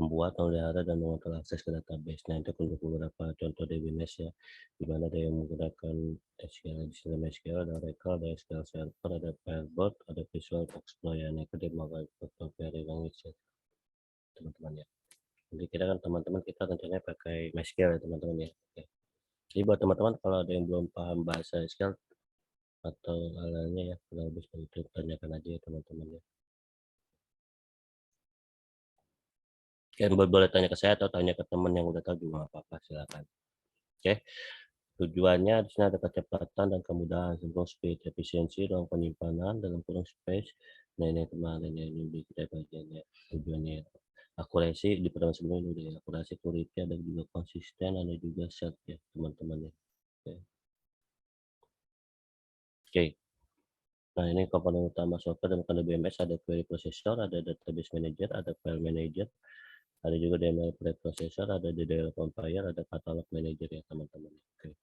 membuat, memelihara, dan mengontrol akses ke database. Nah, itu untuk beberapa contoh DBMS ya, di mana ada yang menggunakan SQL, MySQL, ada Oracle, ada SQL Server, ada Firebird, ada Visual Exploit ya. Nah, itu dia memakai query language ya, teman-teman ya. Jadi kita kan teman-teman kita rencananya pakai MySQL ya teman-teman ya. Oke. Jadi buat teman-teman kalau ada yang belum paham bahasa SQL atau hal-halnya ya, kalau lebih seperti itu tanyakan aja ya teman-teman ya. Yang boleh tanya ke saya atau tanya ke teman yang udah tahu juga apa-apa, silakan. Oke. Tujuannya di sini ada kecepatan dan kemudahan, simple speed, efisiensi, ruang penyimpanan dalam kurung space. Nah, ini kemarin ya, ini kita bagiannya tujuannya. Akurasi di pertemuan sebelumnya udah ya, akurasi, quality, ada juga konsisten, ada juga set ya teman-teman ya. Oke. Nah, ini komponen utama software dan DBMS, ada query processor, ada database manager, ada file manager, ada juga DML preprocessor, ada DDL compiler, ada catalog manager ya teman-teman. Oke.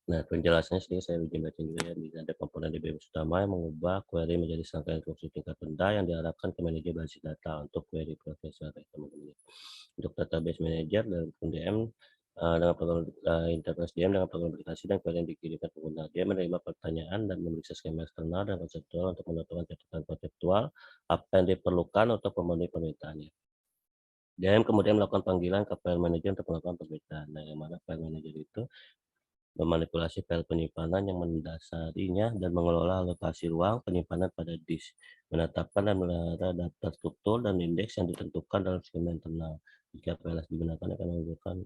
Nah, penjelasannya sendiri saya bacain dulu ya. Ada komponen DBMS utama yang mengubah query menjadi serangkaian instruksi tingkat rendah yang diarahkan ke manajer basis data untuk query processor ya teman-teman. Untuk database manager dan DM dengan program interface DM dengan program aplikasi dan query yang dikirimkan pengguna. Dia menerima pertanyaan dan memeriksa skema eksternal dan konseptual untuk menentukan catatan konseptual apa yang diperlukan untuk memenuhi permintaannya. DM kemudian melakukan panggilan ke file manager untuk melakukan perbedaan. Nah, yang mana file manager itu memanipulasi file penyimpanan yang mendasarinya dan mengelola alokasi ruang penyimpanan pada disk, menetapkan dan melihara data struktur dan indeks yang ditentukan dalam skema internal. Jika file digunakan akan menggunakan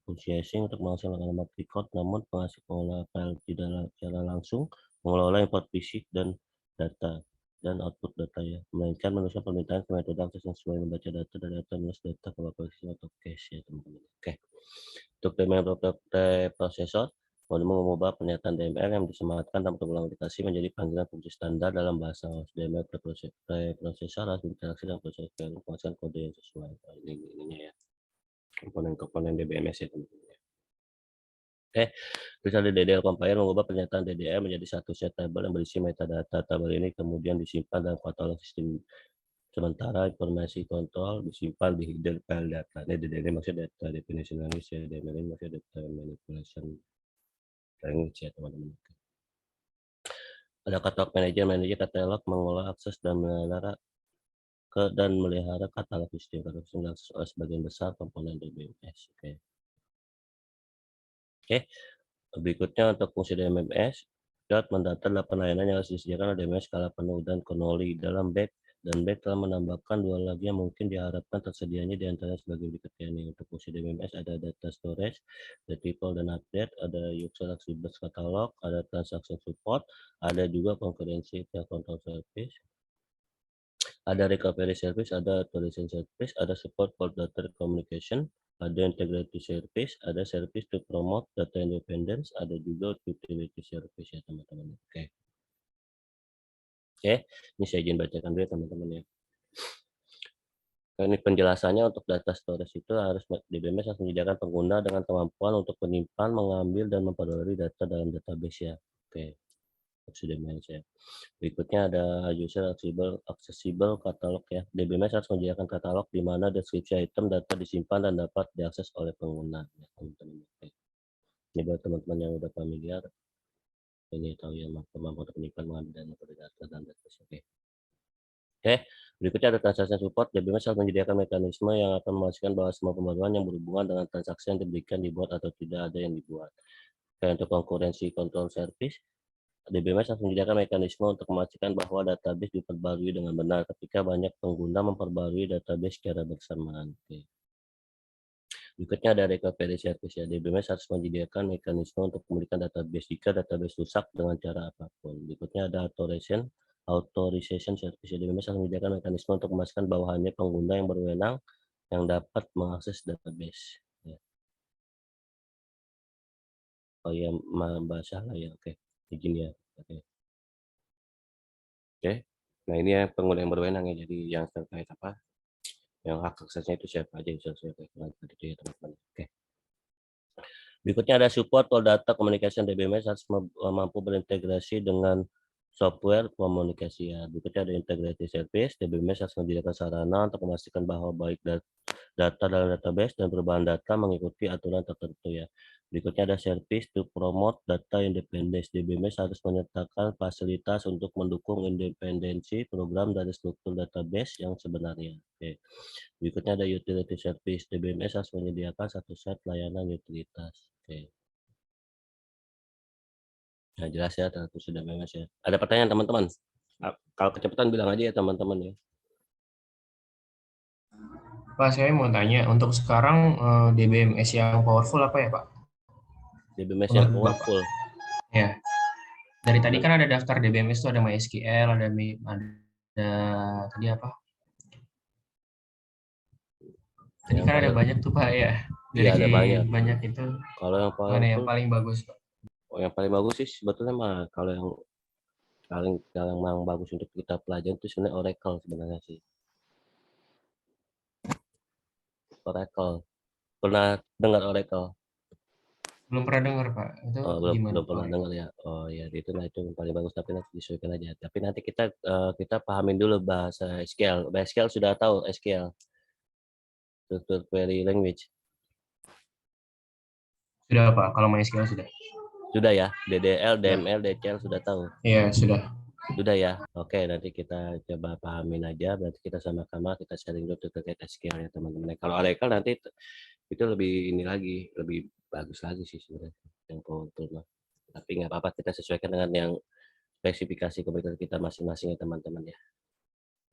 fungsi hashing untuk menghasilkan alamat record, namun penghasil pengelola file tidak secara langsung mengelola import fisik dan data dan output data ya, melainkan menuliskan permintaan ke metode akses yang sesuai membaca data dari data menulis data ke aplikasi atau cache ya teman-teman. Oke. Untuk DML preprocessor, modul mengubah pernyataan DML yang disematkan dalam pengulang aplikasi menjadi panggilan fungsi standar dalam bahasa DML preprocessor harus berinteraksi dengan proses menghasilkan kode yang sesuai. Ininya ya, komponen DBMS ya teman-teman. Oke, terus ada DDL compiler mengubah pernyataan DDL menjadi satu set tabel yang berisi metadata. Tabel ini kemudian disimpan dalam katalog sistem. Sementara informasi kontrol disimpan di hidden file data. Ini DDL maksudnya data definition language ya, DML ini maksudnya data manipulation language ya teman-teman. Ada katalog manager katalog mengolah akses dan melihara katalog sistem. Katalog sistem sebagian besar komponen DBMS. Oke. Berikutnya untuk fungsi DMS, mendata 8 layanan yang harus disediakan oleh DMS skala penuh dan Connolly dalam batch, dan batch telah menambahkan 2 lagi yang mungkin diharapkan tersedianya di antaranya sebagai berikut ya nih. Untuk fungsi DMS ada data storage, retrieval dan update, ada user accessible catalog, ada transaction support, ada juga concurrency control service, ada recovery service, ada authorization service, ada support for data communication, ada integrity service, ada service to promote data independence, ada juga utility service ya teman-teman. Oke, ini saya izin bacakan dulu ya teman-teman ya. Ini penjelasannya untuk data storage itu harus DBMS harus menyediakan pengguna dengan kemampuan untuk menyimpan, mengambil, dan memperoleh data dalam database ya. Oke, DBMS ya. Berikutnya ada user accessible catalog ya. DBMS harus menyediakan katalog di mana deskripsi item data disimpan dan dapat diakses oleh pengguna ya teman-teman. Oke. Ini buat teman-teman yang udah familiar, ini tahu ya kemampuan untuk menyimpan, mengambil, dan memperoleh data dan database. Oke, berikutnya ada transaction support. DBMS harus menyediakan mekanisme yang akan memastikan bahwa semua pembaruan yang berhubungan dengan transaksi yang diberikan dibuat atau tidak ada yang dibuat. Oke, untuk concurrency control service, DBMS harus menyediakan mekanisme untuk memastikan bahwa database diperbarui dengan benar ketika banyak pengguna memperbarui database secara bersamaan. Oke. Berikutnya ada recovery service ya. DBMS harus menyediakan mekanisme untuk memulihkan database jika database rusak dengan cara apapun. Berikutnya ada authorization service. DBMS harus menyediakan mekanisme untuk memastikan bahwa hanya pengguna yang berwenang yang dapat mengakses database. Ya. Oh ya, bahasa lah ya. Oke, izin ya. Oke. Nah ini ya pengguna yang berwenang ya. Jadi yang terkait apa? Yang hak aksesnya itu siapa aja bisa saya tadi itu ya teman-teman. Oke. Berikutnya ada support for data communication. DBMS harus mampu berintegrasi dengan software komunikasi ya. Berikutnya ada integrity service. DBMS harus menyediakan sarana untuk memastikan bahwa baik data dalam database dan perubahan data mengikuti aturan tertentu ya. Berikutnya ada service to promote data independence. DBMS harus menyertakan fasilitas untuk mendukung independensi program dari struktur database yang sebenarnya. Oke. Berikutnya ada utility service. DBMS harus menyediakan satu set layanan utilitas. Oke. Nah, jelas ya, tentu sudah DBMS ya. Ada pertanyaan teman-teman? Kalau kecepatan bilang aja ya teman-teman ya. Pak, saya mau tanya, untuk sekarang DBMS yang powerful apa ya Pak? DBMS yang powerful. Ya, dari tadi kan ada daftar DBMS itu ada MySQL, ada tadi apa? Tadi kan ada banyak tuh Pak ya. Iya, ada banyak itu. Kalau yang mana yang paling bagus Pak? Oh, yang paling bagus sih sebetulnya mah kalau yang paling bagus untuk kita pelajari itu sebenarnya Oracle sebenarnya sih. Oracle. Pernah dengar Oracle? Belum pernah dengar Pak. Itu belum pernah dengar ya. Oh ya, itu yang paling bagus, tapi nanti disesuaikan aja. Tapi nanti kita pahamin dulu bahasa SQL. SQL sudah tahu SQL. Structured Query Language. Sudah Pak, kalau MySQL sudah. Sudah ya, DDL, DML, DCL sudah tahu? Iya, sudah. Sudah ya. Oke, nanti kita coba pahamin aja. Berarti kita sama-sama kita sharing dulu terkait SQL ya teman-teman. Kalau Oracle nanti itu lebih ini lagi, lebih bagus lagi sih sebenarnya yang powerful mah. Tapi nggak apa-apa, kita sesuaikan dengan yang spesifikasi komputer kita masing-masing ya teman-teman ya.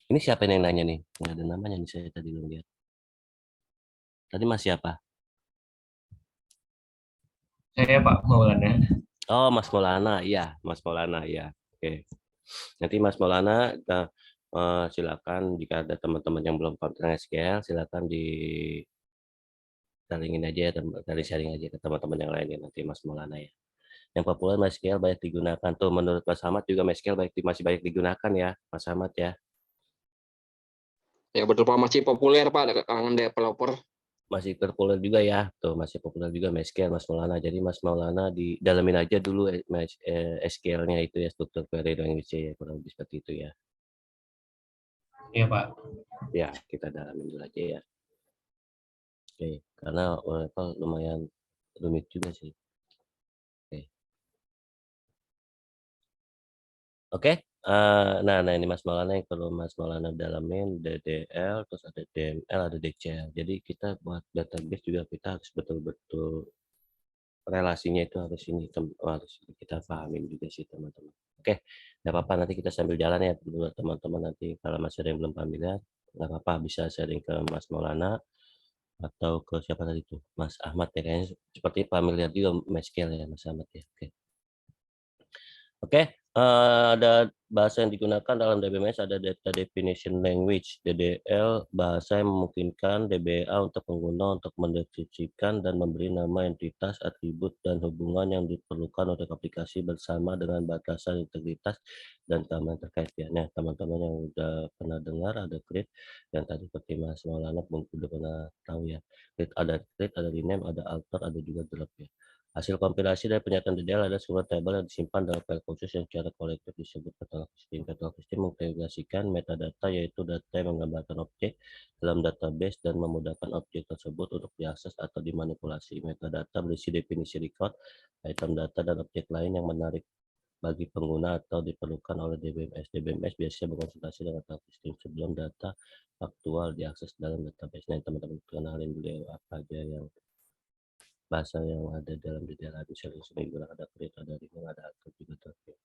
Ini siapa yang nanya nih? Nggak ada namanya nih, saya tadi belum lihat. Tadi Mas siapa? Saya Pak Maulana. Oh, Mas Maulana, iya, Mas Maulana, ya. Oke. Nanti Mas Maulana, silakan jika ada teman-teman yang belum paham tentang SQL, silakan sharingin aja, sharing aja ke teman-teman yang lain ya nanti Mas Maulana ya. Yang populer MySQL banyak digunakan tuh, menurut Mas Ahmad juga MySQL masih banyak digunakan ya, Mas Ahmad ya. Ya betul Pak, masih populer Pak dari kalangan developer. Masih populer juga ya, tuh masih populer juga MySQL Mas Maulana. Jadi Mas Maulana didalamin aja dulu SQL-nya itu ya, struktur query language ya, kurang lebih seperti itu ya. Iya Pak. Ya, kita dalamin dulu aja ya. Oke, karena Oracle lumayan rumit juga sih. Oke. Nah ini Mas Maulana yang perlu Mas Maulana dalamin DDL, terus ada DML, ada DCL. Jadi kita buat database juga kita harus betul-betul relasinya itu harus ini harus kita pahamin juga sih teman-teman. Oke, nggak apa-apa nanti kita sambil jalan ya buat teman-teman, nanti kalau masih ada yang belum familiar nggak apa-apa bisa sharing ke Mas Maulana atau ke siapa tadi tuh Mas Ahmad ya, kayaknya seperti familiar juga MySQL ya Mas Ahmad ya. Oke, ada bahasa yang digunakan dalam DBMS, ada Data Definition Language, DDL, bahasa yang memungkinkan DBA untuk pengguna untuk mendeskripsikan dan memberi nama entitas, atribut, dan hubungan yang diperlukan untuk aplikasi bersama dengan batasan integritas dan keamanan terkait. Ya, nah, teman-teman yang udah pernah dengar ada create, yang tadi seperti Mas Maulana mungkin udah pernah tahu ya. Create, ada rename, ada alter, ada juga drop ya. Hasil kompilasi dari pernyataan DDL adalah sebuah tabel yang disimpan dalam file khusus yang secara kolektif disebut katalog sistem. Katalog sistem mengintegrasikan metadata, yaitu data yang menggambarkan objek dalam database dan memudahkan objek tersebut untuk diakses atau dimanipulasi. Metadata berisi definisi record, item data, dan objek lain yang menarik bagi pengguna atau diperlukan oleh DBMS. DBMS biasanya berkonsultasi dengan katalog sistem sebelum data faktual diakses dalam database. Nah, teman-teman kenalin dulu apa aja yang bahasa yang ada dalam DDL misalnya ada create, ada rename, ada alter juga terkait.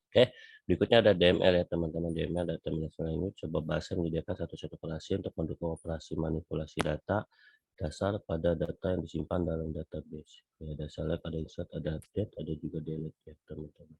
Oke, berikutnya ada DML ya teman-teman. DML, Data Management Language, sebuah bahasa yang menyediakan satu operasi untuk mendukung operasi manipulasi data dasar pada data yang disimpan dalam database. Ya, ada select, ada insert, ada update, ada juga delete ya teman-teman.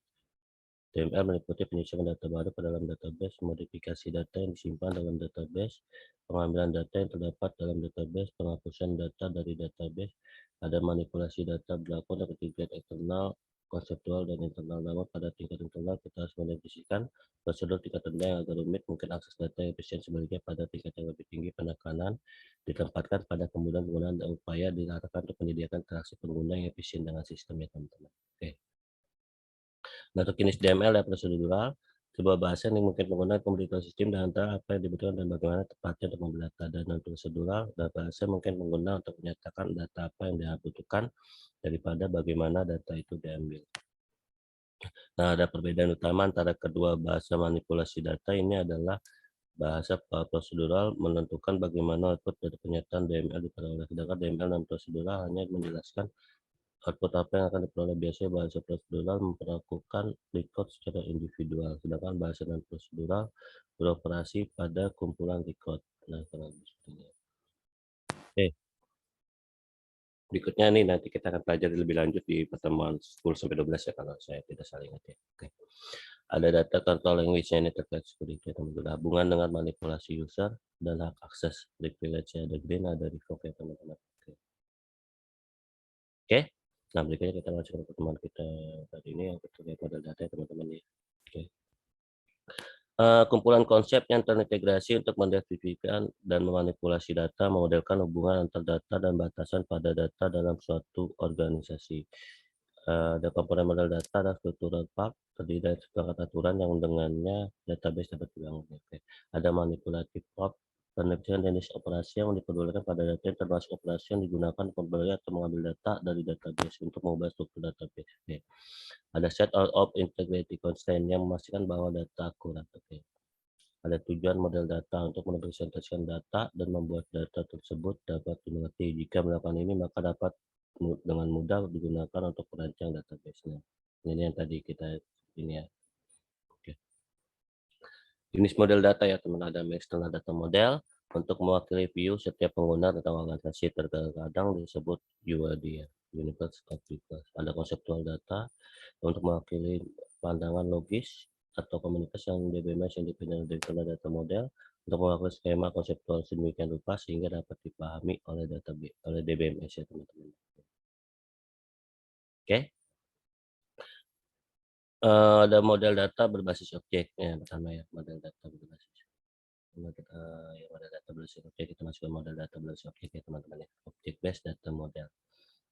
DML meliputi penyusunan data baru ke dalam database, modifikasi data yang disimpan dalam database, pengambilan data yang terdapat dalam database, penghapusan data dari database, ada manipulasi data berlaku untuk tingkat eksternal, konseptual, dan internal. Namun pada tingkat internal kita harus mendefinisikan prosedur tingkat rendah yang agak rumit, mungkin akses data yang efisien. Sebaliknya pada tingkat yang lebih tinggi, penekanan ditempatkan pada kemudahan penggunaan dan upaya diarahkan untuk menyediakan interaksi pengguna yang efisien dengan sistem ya teman-teman. Oke. Nah, untuk jenis DML ya prosedural, sebuah bahasa yang mungkin menggunakan komunikasi sistem dan antara apa yang dibutuhkan dan bagaimana tepatnya untuk membeli data. Dan prosedural, dan bahasa mungkin menggunakan untuk menyatakan data apa yang dibutuhkan daripada bagaimana data itu diambil. Nah, ada perbedaan utama antara kedua bahasa manipulasi data ini adalah bahasa prosedural menentukan bagaimana output dari pernyataan DML diperoleh, sedangkan DML dan prosedural hanya menjelaskan output apa yang akan diperoleh. Biasanya bahasa prosedural memperlakukan record secara individual, sedangkan bahasa non prosedural beroperasi pada kumpulan record. Nah, oke. Berikutnya nih nanti kita akan pelajari lebih lanjut di pertemuan 10-12 ya kalau saya tidak salah ingat ya. Oke. Ada data control language-nya ini terkait security, teman-teman. Hubungan dengan manipulasi user dan hak akses. Privilege ada green, ada revoke ya teman-teman. Oke. Nah, berikutnya kita masuk ke pertemuan kita tadi ini yang terkait model data ya teman-teman ya. Oke. Kumpulan konsep yang terintegrasi untuk mendeskripsikan dan memanipulasi data, memodelkan hubungan antar data dan batasan pada data dalam suatu organisasi. Ada komponen model data, ada struktural part, terdiri dari sebuah aturan yang dengannya database dapat dibangun. Oke. Ada manipulatif part, penelitian jenis operasi yang dipedulikan pada data, termasuk operasi yang digunakan untuk membeli atau mengambil data dari database untuk mengubah struktur database. Oke. Ada set of integrity constraint yang memastikan bahwa data akurat. Oke. Ada tujuan model data untuk merepresentasikan data dan membuat data tersebut dapat dimengerti. Jika melakukan ini, maka dapat dengan mudah digunakan untuk merancang database-nya. Ini yang tadi kita ini ya. Oke. Jenis model data ya teman, ada external data model untuk mewakili view setiap pengguna tentang organisasi, terkadang disebut UAD ya, Universal Object. Ada konseptual data untuk mewakili pandangan logis atau komunitas yang DBMS yang dipilih dari data model untuk mewakili skema konseptual sedemikian rupa sehingga dapat dipahami oleh DBMS ya teman-teman. Oke. Ada model data berbasis objek ya pertama ya, model data berbasis model data berbasis objek. Kita masuk ke model data berbasis objek ya teman-teman ya, object based data model.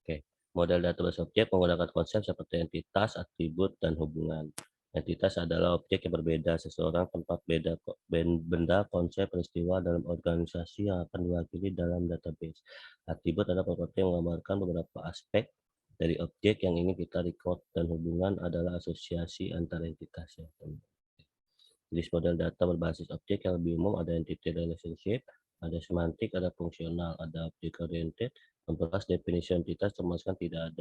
Oke, model data berbasis objek menggunakan konsep seperti entitas, atribut, dan hubungan. Entitas adalah objek yang berbeda, seseorang, tempat, benda, konsep, peristiwa dalam organisasi yang akan diwakili dalam database. Atribut adalah properti yang menggambarkan beberapa aspek dari objek yang ingin kita record, dan hubungan adalah asosiasi antara entitas. Ya. Jenis model data berbasis objek yang lebih umum ada entity relationship, Ada semantik, ada fungsional, ada object oriented, memperluas definisi entitas, termasuk tidak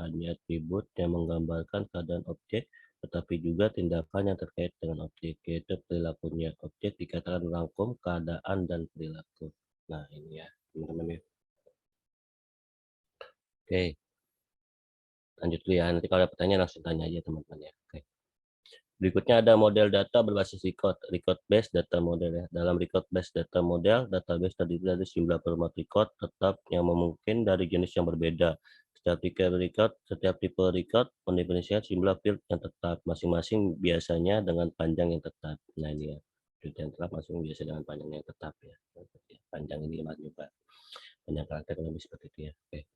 hanya atribut yang menggambarkan keadaan objek, tetapi juga tindakan yang terkait dengan objek, yaitu perilakunya. Objek dikatakan merangkum keadaan dan perilaku. Nah, ini ya, teman-teman ya. Oke. Lanjut dulu ya, nanti kalau ada pertanyaan langsung tanya aja teman-teman ya. Oke. Berikutnya ada model data berbasis record based data model ya. Dalam record based data model, database terdiri dari jumlah format record tetap yang memungkinkan dari jenis yang berbeda. Setiap tipe record mendefinisikan jumlah field yang tetap, masing-masing biasanya dengan panjang yang tetap. Nah ini ya, field yang tetap masing biasa dengan panjang yang tetap ya. Panjang ini juga banyak karakter lebih seperti itu ya. Oke.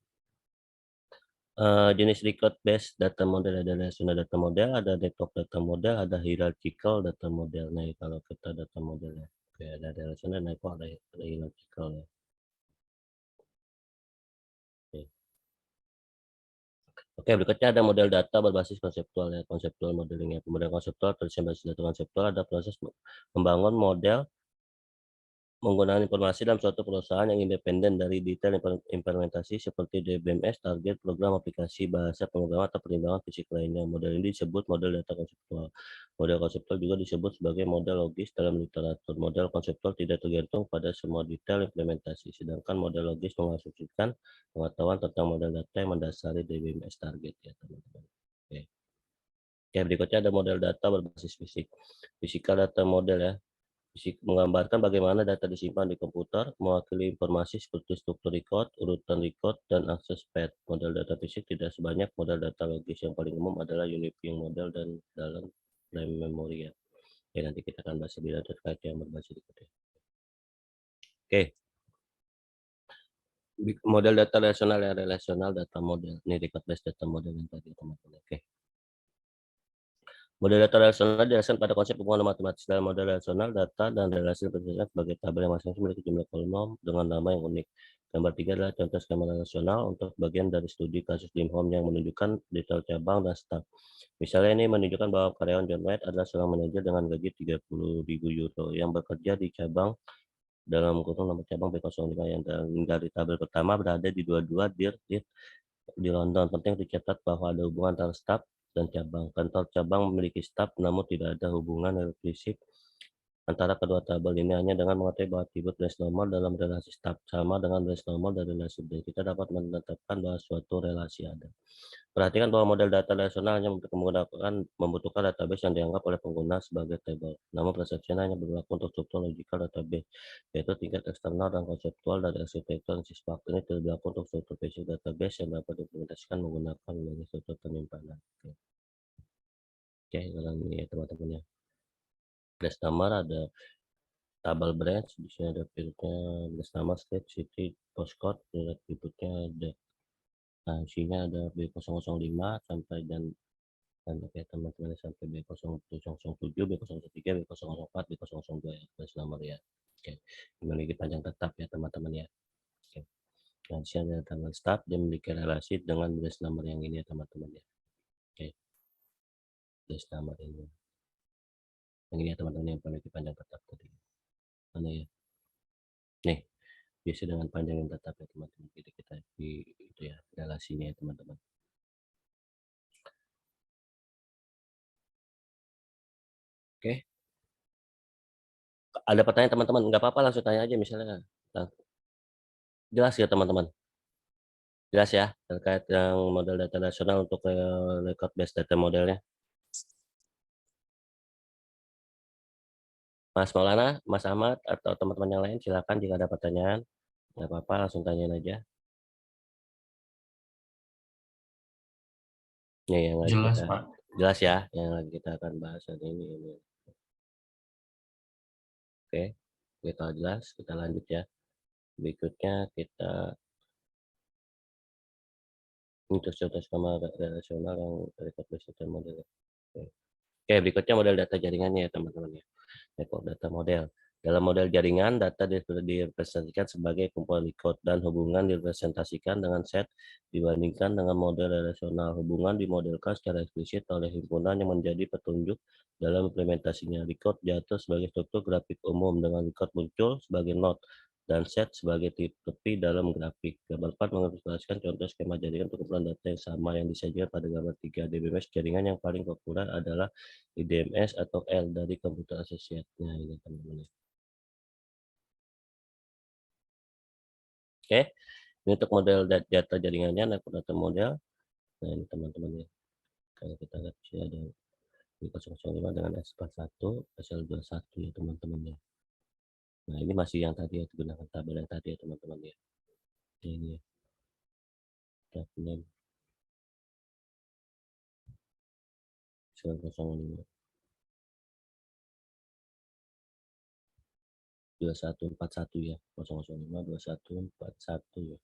Jenis record based data model, ada relational data model, ada network data model, ada hierarchical data model. Nah, kalau kita data model ya, oke, ada relational, network, ada hierarchical ya. Oke, berikutnya ada model data berbasis konseptual ya, konseptual modeling ya. Model konseptual terus basis data konseptual, ada proses membangun model menggunakan informasi dalam suatu perusahaan yang independen dari detail implementasi seperti DBMS, target, program, aplikasi, bahasa pemrograman, atau pertimbangan fisik lainnya. Model ini disebut model data konseptual. Model konseptual juga disebut sebagai model logis dalam literatur. Model konseptual tidak tergantung pada semua detail implementasi, sedangkan model logis mengasumsikan pengetahuan tentang model data yang mendasari DBMS target ya teman-teman. Oke. Oke, berikutnya ada model data berbasis fisik. Physical data model ya. Menggambarkan bagaimana data disimpan di komputer, mewakili informasi seperti struktur record, urutan record, dan akses path. Model data fisik tidak sebanyak model data logis. Yang paling umum adalah unifying model dan dalam frame memory ya. Oke, nanti kita akan bahas lebih lanjut terkait yang berbasis berikutnya. Oke. Model data relasional ya, relasional data model. Ini record based data model yang tadi teman-teman. Oke. Model data relasional dijelaskan pada konsep hubungan matematis. Dalam model relasional, data dan relasi diperlihatkan sebagai tabel yang masing-masing memiliki jumlah kolom dengan nama yang unik. Gambar 3 adalah contoh skema relasional untuk bagian dari studi kasus Limholm yang menunjukkan detail cabang dan staf. Misalnya ini menunjukkan bahwa karyawan John White adalah seorang manajer dengan gaji 30.000 euro yang bekerja di cabang dalam kurung nomor cabang B05 yang dari tabel pertama berada di 22 di London. Penting dicatat bahwa ada hubungan antara staf dan cabang. Kantor cabang memiliki staf, namun tidak ada hubungan eksplisit antara kedua tabel ini. Hanya dengan mengetahui bahwa atribut range normal dalam relasi staf sama dengan range normal dari relasi B, kita dapat menetapkan bahwa suatu relasi ada. Perhatikan bahwa model data relasional hanya membutuhkan database yang dianggap oleh pengguna sebagai tabel. Namun persepsinya hanya berlaku untuk struktur logical database, yaitu tingkat eksternal dan konseptual dari arsitektur dan siswa. Ini tidak berlaku untuk struktur basic database yang dapat diimplementasikan menggunakan berbagai struktur penyimpanan. Oke, ini ya teman-teman ya. Base number ada tabel branch, di sini ada fieldnya base number, state, city, postcode, atributnya ada. Nah, isinya ada B005 sampai dan oke teman-teman sampai B007, B003, B004, B002 ya, base number ya. Oke, memiliki panjang tetap ya teman-teman ya. Oke. Nah, di sini ada tanggal start, dia memiliki relasi dengan base number yang ini ya teman-teman ya. Oke. Base number ini. Yang ini ya teman-teman yang memiliki panjang tetap tadi. Mana ya? Nih, biasa dengan panjang yang tetap ya teman-teman. Jadi kita di itu ya relasinya ya teman-teman. Oke. Ada pertanyaan teman-teman? Nggak apa-apa, langsung tanya aja misalnya. Jelas ya teman-teman? Jelas ya terkait yang model data nasional untuk record based data modelnya. Mas Maulana, Mas Ahmad, atau teman-teman yang lain silakan jika ada pertanyaan. Nggak apa-apa, langsung tanyain aja. Ya, yang lagi Jelas, kita, Pak. jelas ya, yang lagi kita akan bahas hari ini. Oke, kita jelas, kita lanjut ya. Berikutnya kita untuk contoh skema relasional yang record based data model. Oke, berikutnya model data jaringannya ya teman-teman ya. Network data model. Dalam model jaringan, data direpresentasikan sebagai kumpulan record dan hubungan direpresentasikan dengan set dibandingkan dengan model relasional. Hubungan dimodelkan secara eksplisit oleh himpunan yang menjadi petunjuk dalam implementasinya. Record diatur sebagai struktur grafik umum dengan record muncul sebagai node dan set sebagai tepi dalam grafik. Gambar 4 mengilustrasikan contoh skema jaringan untuk kumpulan data yang sama yang disajikan pada gambar 3. DBMS jaringan yang paling populer adalah IDMS atau L dari komputer associate. Nah, ini teman-teman. Oke, ini untuk model data jaringannya, network data model. Nah, ini teman-teman ya. Kalau kita lihat di sini ada 005 dengan S41, SL21 ya teman-teman ya. Nah, ini masih yang tadi ya, digunakan tabel yang tadi ya teman-teman ya. Ini ya. Draft name 005 2141 ya, 005 2141 ya.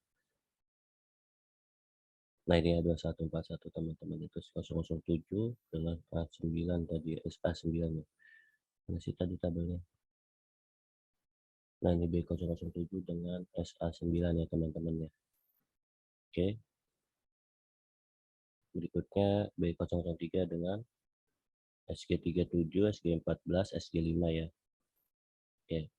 Nah, ini ya 2141 teman-teman, itu 007 dengan A9 tadi, SA9 ya. Mana sih tadi tabelnya? Nah, ini B007 dengan SA9 ya teman-teman ya. Oke. Berikutnya B003 dengan SG37, SG14, SG5 ya. Oke.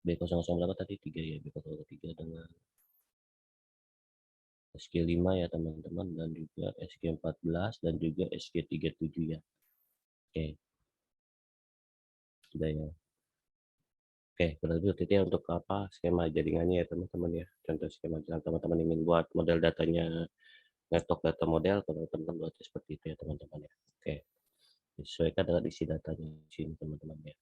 B008 tadi 3 ya, B003 dengan SG5 ya teman-teman, dan juga SG14 dan juga SG37 ya. Oke. Sudah ya. Oke, berarti itu ya untuk apa skema jaringannya ya teman-teman ya. Contoh skema jaringan teman-teman ingin buat model datanya network data model, kalau teman-teman buatnya seperti itu ya teman-teman ya. Oke. Disesuaikan dengan isi datanya di sini teman-teman ya.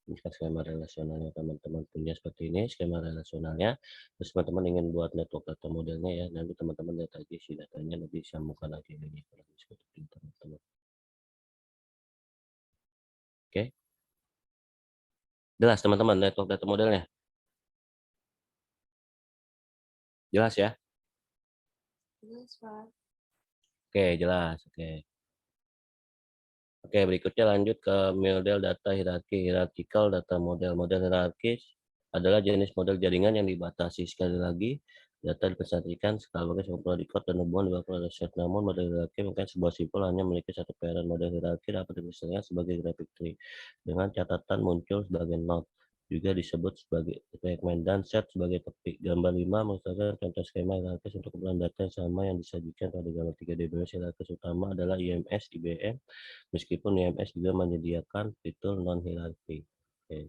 Ini kan skema relasionalnya teman-teman punya seperti ini skema relasionalnya. Terus teman-teman ingin buat network data modelnya ya, nanti teman-teman lihat aja isi datanya, nanti sambungkan lagi ini seperti itu teman-teman. Oke. Jelas teman-teman network data modelnya? Jelas ya? Jelas, Pak. Oke, jelas. Oke. Oke, berikutnya lanjut ke model data hierarki. Hierarchical data model. Model hierarkis adalah jenis model jaringan yang dibatasi. Sekali lagi, data dipersatukan sekaligus sekumpulan record dan hubungan dengan set. Namun model hierarki mungkin sebuah simpul hanya memiliki satu pairan. Model hierarki dapat diperlihatkan sebagai graphic tree dengan catatan muncul sebagai node, juga disebut sebagai segmen, dan set sebagai tepi. Gambar 5 menunjukkan contoh skema hierarkis untuk kumpulan data yang sama yang disajikan pada gambar 3. DBMS hierarkis utama adalah IMS, IBM, meskipun IMS juga menyediakan fitur non-hierarki. Oke.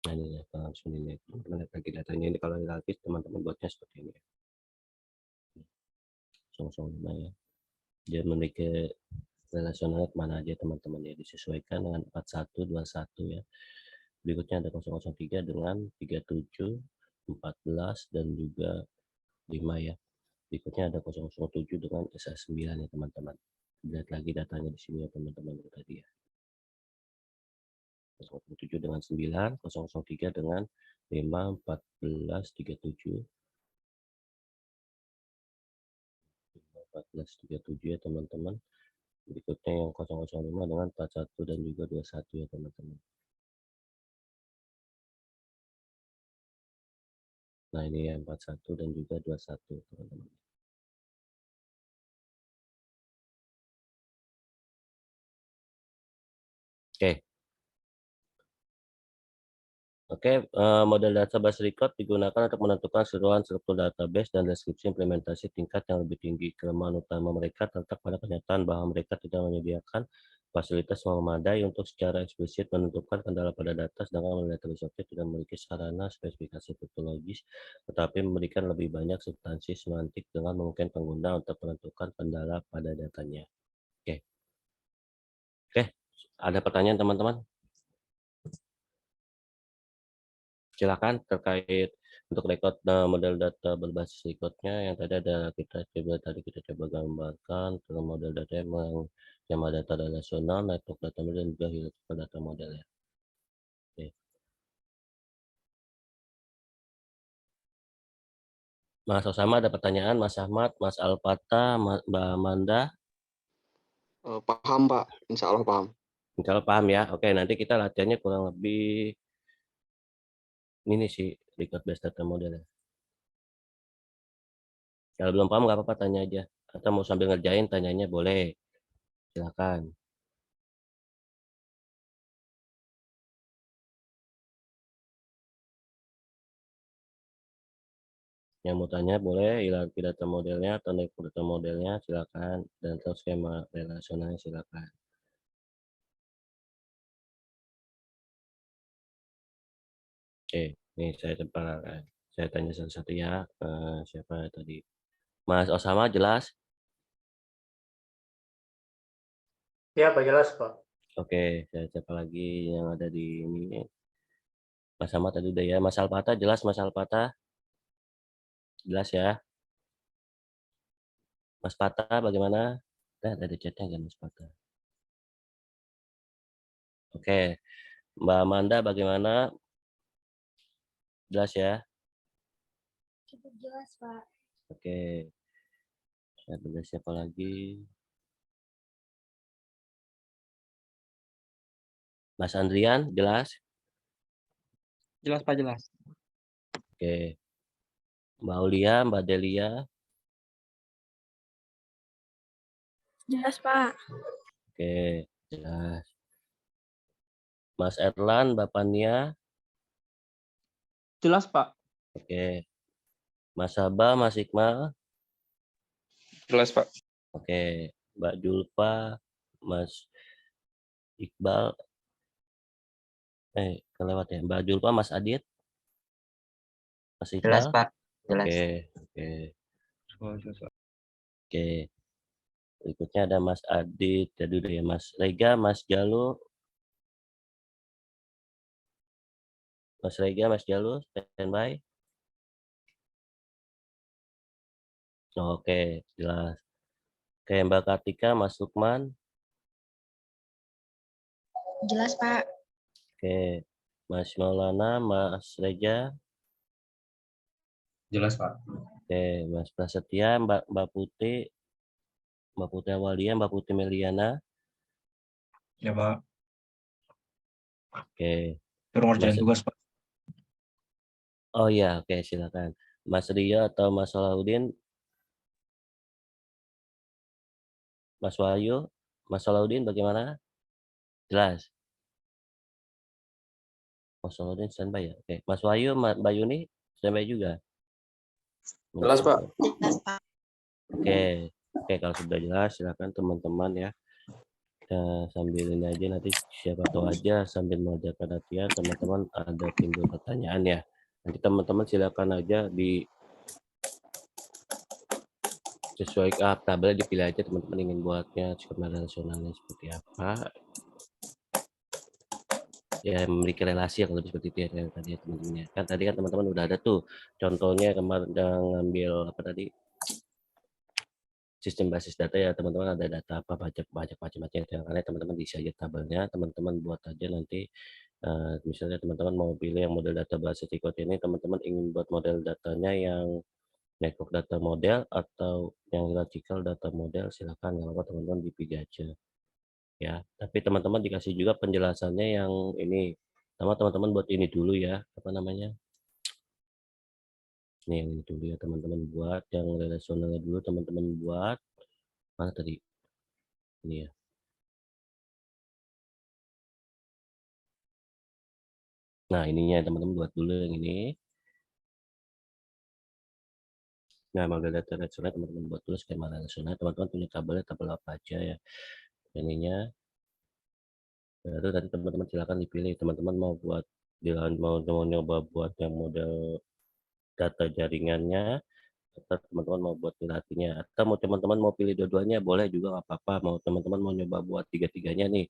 Nah, ini ya, langsung ini. Teman-teman lihat lagi datanya ini, kalau hierarkis teman-teman buatnya seperti ini. 005 ya. Dia memiliki relasional kemana aja teman-teman ya, disesuaikan dengan 4121 ya. Berikutnya ada 003 dengan 37, 14 dan juga 5 ya. Berikutnya ada 007 dengan SA9 ya teman-teman. Lihat lagi datanya di sini ya teman-teman tadi ya. 007 dengan 9, 003 dengan 5, 14, 37. 1437 ya teman-teman. Berikutnya yang 005 dengan 41 dan juga 21 ya teman-teman. Nah, ini yang 41 dan juga 21 teman-teman. Oke, model database record digunakan untuk menentukan seruan struktur database dan deskripsi implementasi tingkat yang lebih tinggi. Kelemahan utama mereka terletak pada kenyataan bahwa mereka tidak menyediakan fasilitas memadai untuk secara eksplisit menentukan kendala pada data, sedangkan model database objek tidak memiliki sarana spesifikasi tautologis, tetapi memberikan lebih banyak substansi semantik dengan memungkinkan pengguna untuk menentukan kendala pada datanya. Oke, ada pertanyaan teman-teman? Silakan terkait untuk record model data berbasis recordnya yang tadi ada kita coba gambarkan ke model data yang data relasional, network data model, dan juga hierarchical data model ya. Oke. Mas Osama ada pertanyaan, Mas Ahmad, Mas Alpata, Mbak Amanda? Paham Pak, insya Allah paham. Insya Allah paham ya. Oke, nanti kita latihannya kurang lebih ini sih record based data model. Kalau belum paham nggak apa-apa, tanya aja. Atau mau sambil ngerjain tanyanya boleh. Silakan. Yang mau tanya boleh, hierarki data modelnya atau network data modelnya silakan, dan atau skema relasionalnya silakan. Oke, nih saya tanya satu-satu ya. Siapa tadi? Mas Osama jelas? Ya, Pak, jelas, Pak. Oke, saya cek lagi yang ada di ini. Mas Sama tadi udah ya. Mas Alpata jelas, Mas Alpata? Jelas ya. Mas Pata bagaimana? Ada chatnya kan Mas Pata? Oke, Mbak Amanda bagaimana? Jelas ya? Cukup jelas, Pak. Oke. Ada siapa lagi? Mas Andrian jelas? Jelas Pak, jelas. Oke. Mbak Aulia, Mbak Delia? Jelas, Pak. Oke, jelas. Mas Erlan, Mbak Pania? Jelas Pak. Oke. Mas Sabah, Mas Iqmal? Jelas Pak. Oke. Mbak Julfa, Mas Iqbal? Kelewat ya. Mbak Julfa, Mas Adit? Mas Jelas, Iqbal? Pak. Jelas. Oke. Oke. Berikutnya ada Mas Adit, jadi udah ya Mas Rega, Mas Jalu. Mas Rega, Mas Jalu, standby. Oke, jelas. Oke, Mbak Kartika, Mas Lukman. Jelas, Pak. Oke, Mas Maulana, Mas Rega. Jelas, Pak. Oke, Mas Prasetya, Mbak Putih, Mbak Putih Awalia, Mbak Putih Meliana. Ya, Pak. Oke. Suruh ngerjain Mas, tugas, Pak. oh iya, oke silakan. Mas Rio atau Mas Salahuddin? Mas Wahyu, Mas Salahuddin bagaimana? Jelas. Mas Salahuddin standby ya. Oke, Mas Wahyu, Mbak Yuni standby juga. Jelas, Pak. Jelas, Pak. Oke, oke kalau sudah jelas silakan teman-teman ya. Kita sambil ini aja nanti siapa tahu aja sambil mengerjakan latihan teman-teman ada timbul pertanyaan ya. Nanti teman-teman silakan aja di sesuai tabel dipilih aja teman-teman ingin buatnya skema relasionalnya seperti apa. Ya memiliki relasi yang lebih seperti itu ya tadi ya teman-teman ya. Kan tadi kan teman-teman udah ada tuh contohnya kemarin yang ngambil apa tadi sistem basis data ya teman-teman ada data apa banyak macam-macam yang karena teman-teman bisa aja tabelnya teman-teman buat aja nanti misalnya teman-teman mau pilih yang model data basis ikut ini teman-teman ingin buat model datanya yang network data model atau yang logical data model silakan nggak apa teman-teman dipilih aja ya tapi teman-teman dikasih juga penjelasannya yang ini sama teman-teman buat ini dulu ya apa namanya ini yang ini dulu ya teman-teman buat yang relasionalnya dulu teman-teman buat mana tadi ini ya. Nah, ininya teman-teman buat dulu yang ini. Nah, model data relasional teman-teman buat dulu skema relasional. Teman-teman punya tabelnya tabel apa aja ya. Ininya. Lalu tadi teman-teman silakan dipilih. Teman-teman mau buat mau nyoba buat yang model data jaringannya atau teman-teman mau buat hierarkinya atau mau teman-teman mau pilih dua-duanya boleh juga nggak apa-apa. Mau teman-teman mau nyoba buat tiga-tiganya nih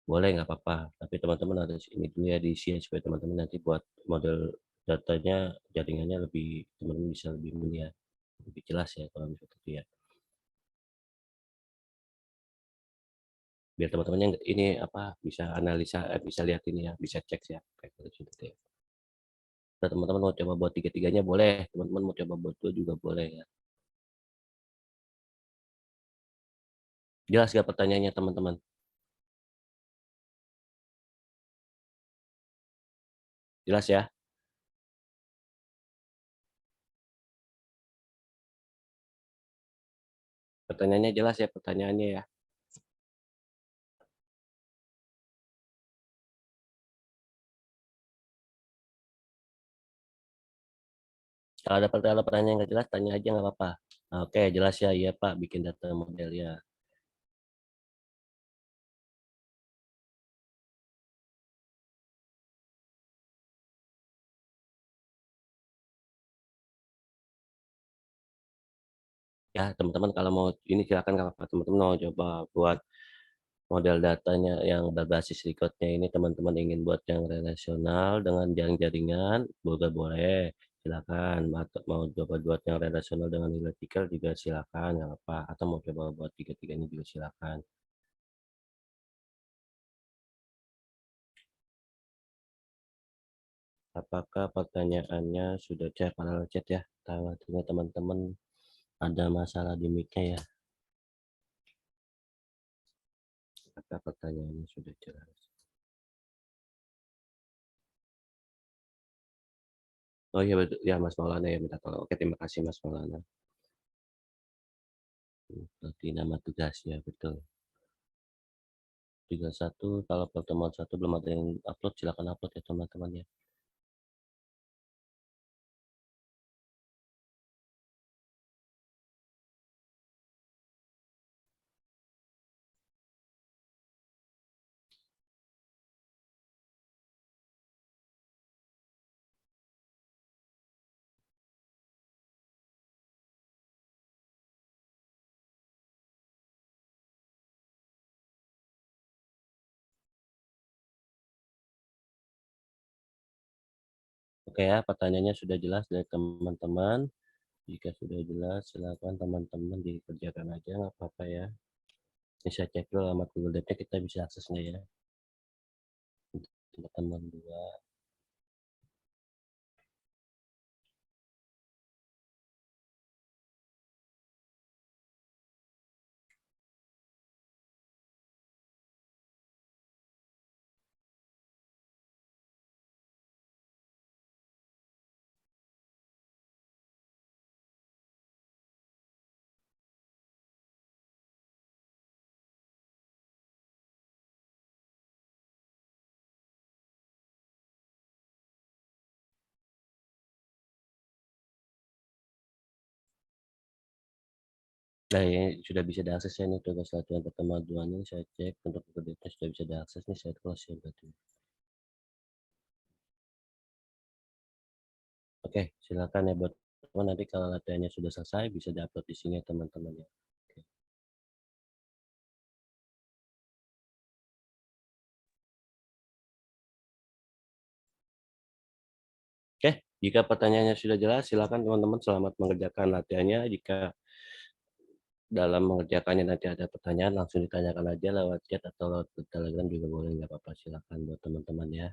boleh nggak apa-apa. Tapi teman-teman harus ini dulu ya diisi supaya teman-teman nanti buat model datanya jaringannya lebih teman-teman bisa lebih mulia lebih jelas ya kalau seperti itu ya biar teman-temannya ini apa bisa analisa bisa lihat ini ya bisa cek ya kayak gitu ya. Nah, teman-teman mau coba buat tiga-tiganya boleh teman-teman mau coba buat dua juga boleh ya jelas gak pertanyaannya teman-teman jelas ya pertanyaannya jelas ya pertanyaannya ya Kalau ada pertanyaan yang nggak jelas, tanya aja nggak apa-apa. Oke, jelas ya, iya Pak, bikin data model ya. Ya, teman-teman kalau mau ini silakan kalau teman-teman mau coba buat model datanya yang berbasis recordnya ini teman-teman ingin buat yang relasional dengan jaring-jaringan, boleh, silakan. Atau mau coba buat yang relasional dengan vertikal juga silakan, nggak apa. Atau mau coba buat tiga-tiganya juga silakan. Apakah pertanyaannya sudah cek panel chat ya? Tanya teman-teman ada masalah di mic-nya ya? Apakah pertanyaannya sudah jelas? Oh iya betul ya Mas Maulana ya minta tolong. Oke terima kasih Mas Maulana. Berarti nama tugasnya betul. 31 kalau pertemuan 1 belum ada yang upload silakan upload ya teman-teman ya. Oke ya pertanyaannya sudah jelas dari teman-teman. Jika sudah jelas silakan teman-teman dikerjakan aja nggak apa-apa ya. Ini saya cek dulu alamat Google Drive-nya kita bisa akses nggak ya. Teman-teman dua. Nah, ini sudah bisa diakses ya nih tugas latihan pertemuan dua ini saya cek untuk Google Drive-nya sudah bisa diakses nih saya close ya berarti. Oke, silakan ya buat teman nanti kalau latihannya sudah selesai bisa diupload di sini ya teman-teman ya. Oke, jika pertanyaannya sudah jelas silakan teman-teman selamat mengerjakan latihannya. Jika dalam mengerjakannya nanti ada pertanyaan langsung ditanyakan aja lewat chat atau lewat Telegram juga boleh nggak apa-apa silakan buat teman-teman ya.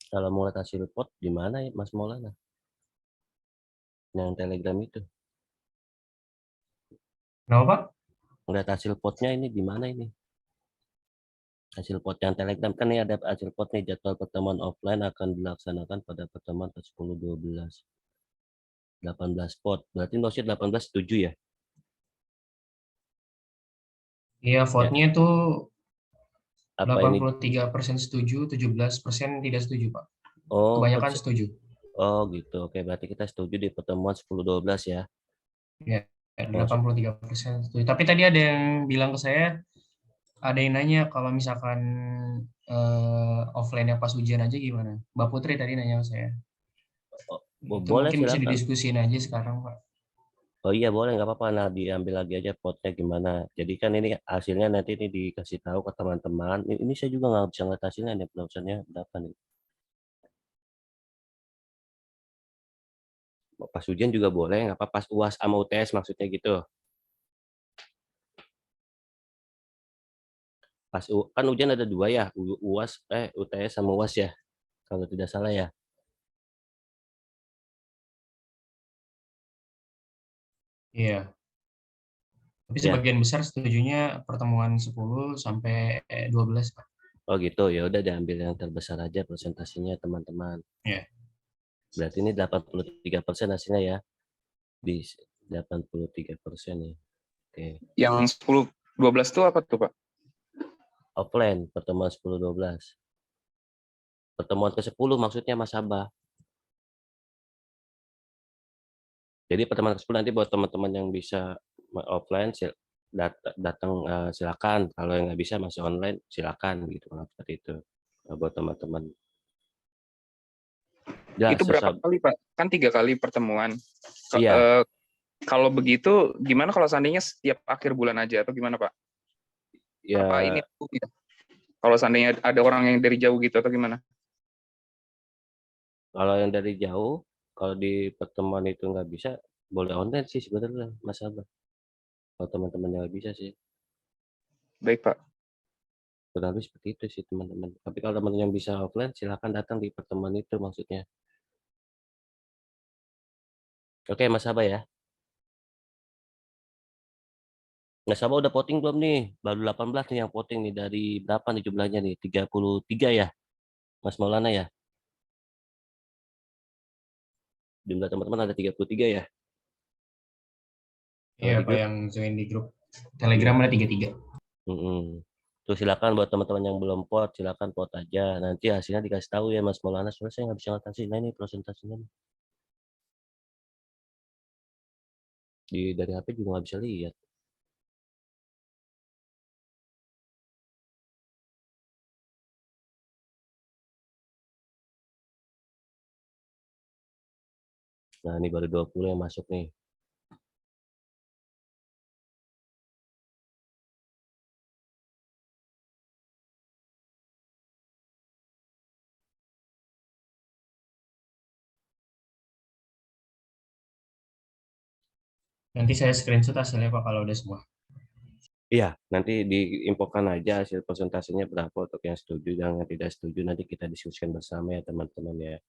Kalau mau lihat hasil report di mana ya Mas Maulana? Yang Telegram itu. Kenapa Pak? Lihat hasil potnya ini di mana ini? Hasil pot yang Telegram kan ini ada hasil pot nih jadwal pertemuan offline akan dilaksanakan pada pertemuan ke 10 12 18 pot. Berarti nosnya 18 setuju ya? Iya, vote-nya itu Apa ini? 83% setuju, 17% tidak setuju, Pak. Oh, Kebanyakan setuju. oh gitu. Oke, berarti kita setuju di pertemuan 10 12 ya. Ya, 83% setuju. Tapi tadi ada yang bilang ke saya, ada yang nanya kalau misalkan offline-nya pas ujian aja gimana? Mbak Putri tadi nanya ke saya. Itu Boleh, mungkin bisa silakan. didiskusin aja sekarang, Pak. Oh iya boleh, nggak apa-apa. Nah diambil lagi aja potnya gimana. Jadi kan ini hasilnya nanti ini dikasih tahu ke teman-teman. Ini saya juga nggak bisa ngeliat hasilnya nih penelusurannya berapa nih. Pas ujian juga boleh, nggak apa, pas UAS sama UTS maksudnya gitu. Kan ujian ada 2 ya, UTS sama UAS ya, kalau tidak salah ya. Iya. Tapi Ya, sebagian besar setujunya pertemuan 10 sampai 12, Pak. oh gitu, ya udah diambil yang terbesar aja presentasinya teman-teman. Iya. Berarti ini 83% hasilnya ya, di 83% ya. Oke, Yang 10-12 tuh apa tuh, Pak? offline pertemuan 10-12. Pertemuan ke-10 maksudnya Mas Abah. Jadi pertemuan ke-10 nanti buat teman-teman yang bisa offline datang silakan, kalau yang nggak bisa masih online silakan gitu, kalau seperti itu. Buat teman-teman. Ya, Itu berapa kali, Pak? Kan 3 kali pertemuan. Iya. Kalau begitu, gimana kalau seandainya setiap akhir bulan aja atau gimana, Pak? Ya, Apa ini gitu? Kalau seandainya ada orang yang dari jauh gitu atau gimana? kalau yang dari jauh, kalau di pertemuan itu nggak bisa, boleh online sih sebenarnya Mas Abah. Kalau teman-teman yang nggak bisa sih. Baik, Pak. Kurang lebih seperti itu sih teman-teman. Tapi kalau teman yang bisa offline, silakan datang di pertemuan itu maksudnya. Oke Mas Abah ya. Mas Abah udah voting belum nih? Baru 18 nih yang voting nih, dari berapa nih jumlahnya nih? 33 ya? Mas Maulana ya? Jumlah teman-teman ada 33 ya? Kalau Iya, di Pak, grup? yang join di grup Telegram ada 33. Terus silakan buat teman-teman yang belum vote, silakan vote aja. Nanti hasilnya dikasih tahu ya Mas Maulana. Soalnya saya nggak bisa ngeliat hasilnya ini presentasinya. Dari HP juga nggak bisa lihat. Nah ini baru 20 yang masuk nih. Nanti saya screenshot hasilnya, Pak, kalau udah semua. Iya, nanti diinfokan aja hasil presentasinya berapa untuk yang setuju dan yang tidak setuju. Nanti kita diskusikan bersama ya teman-teman ya.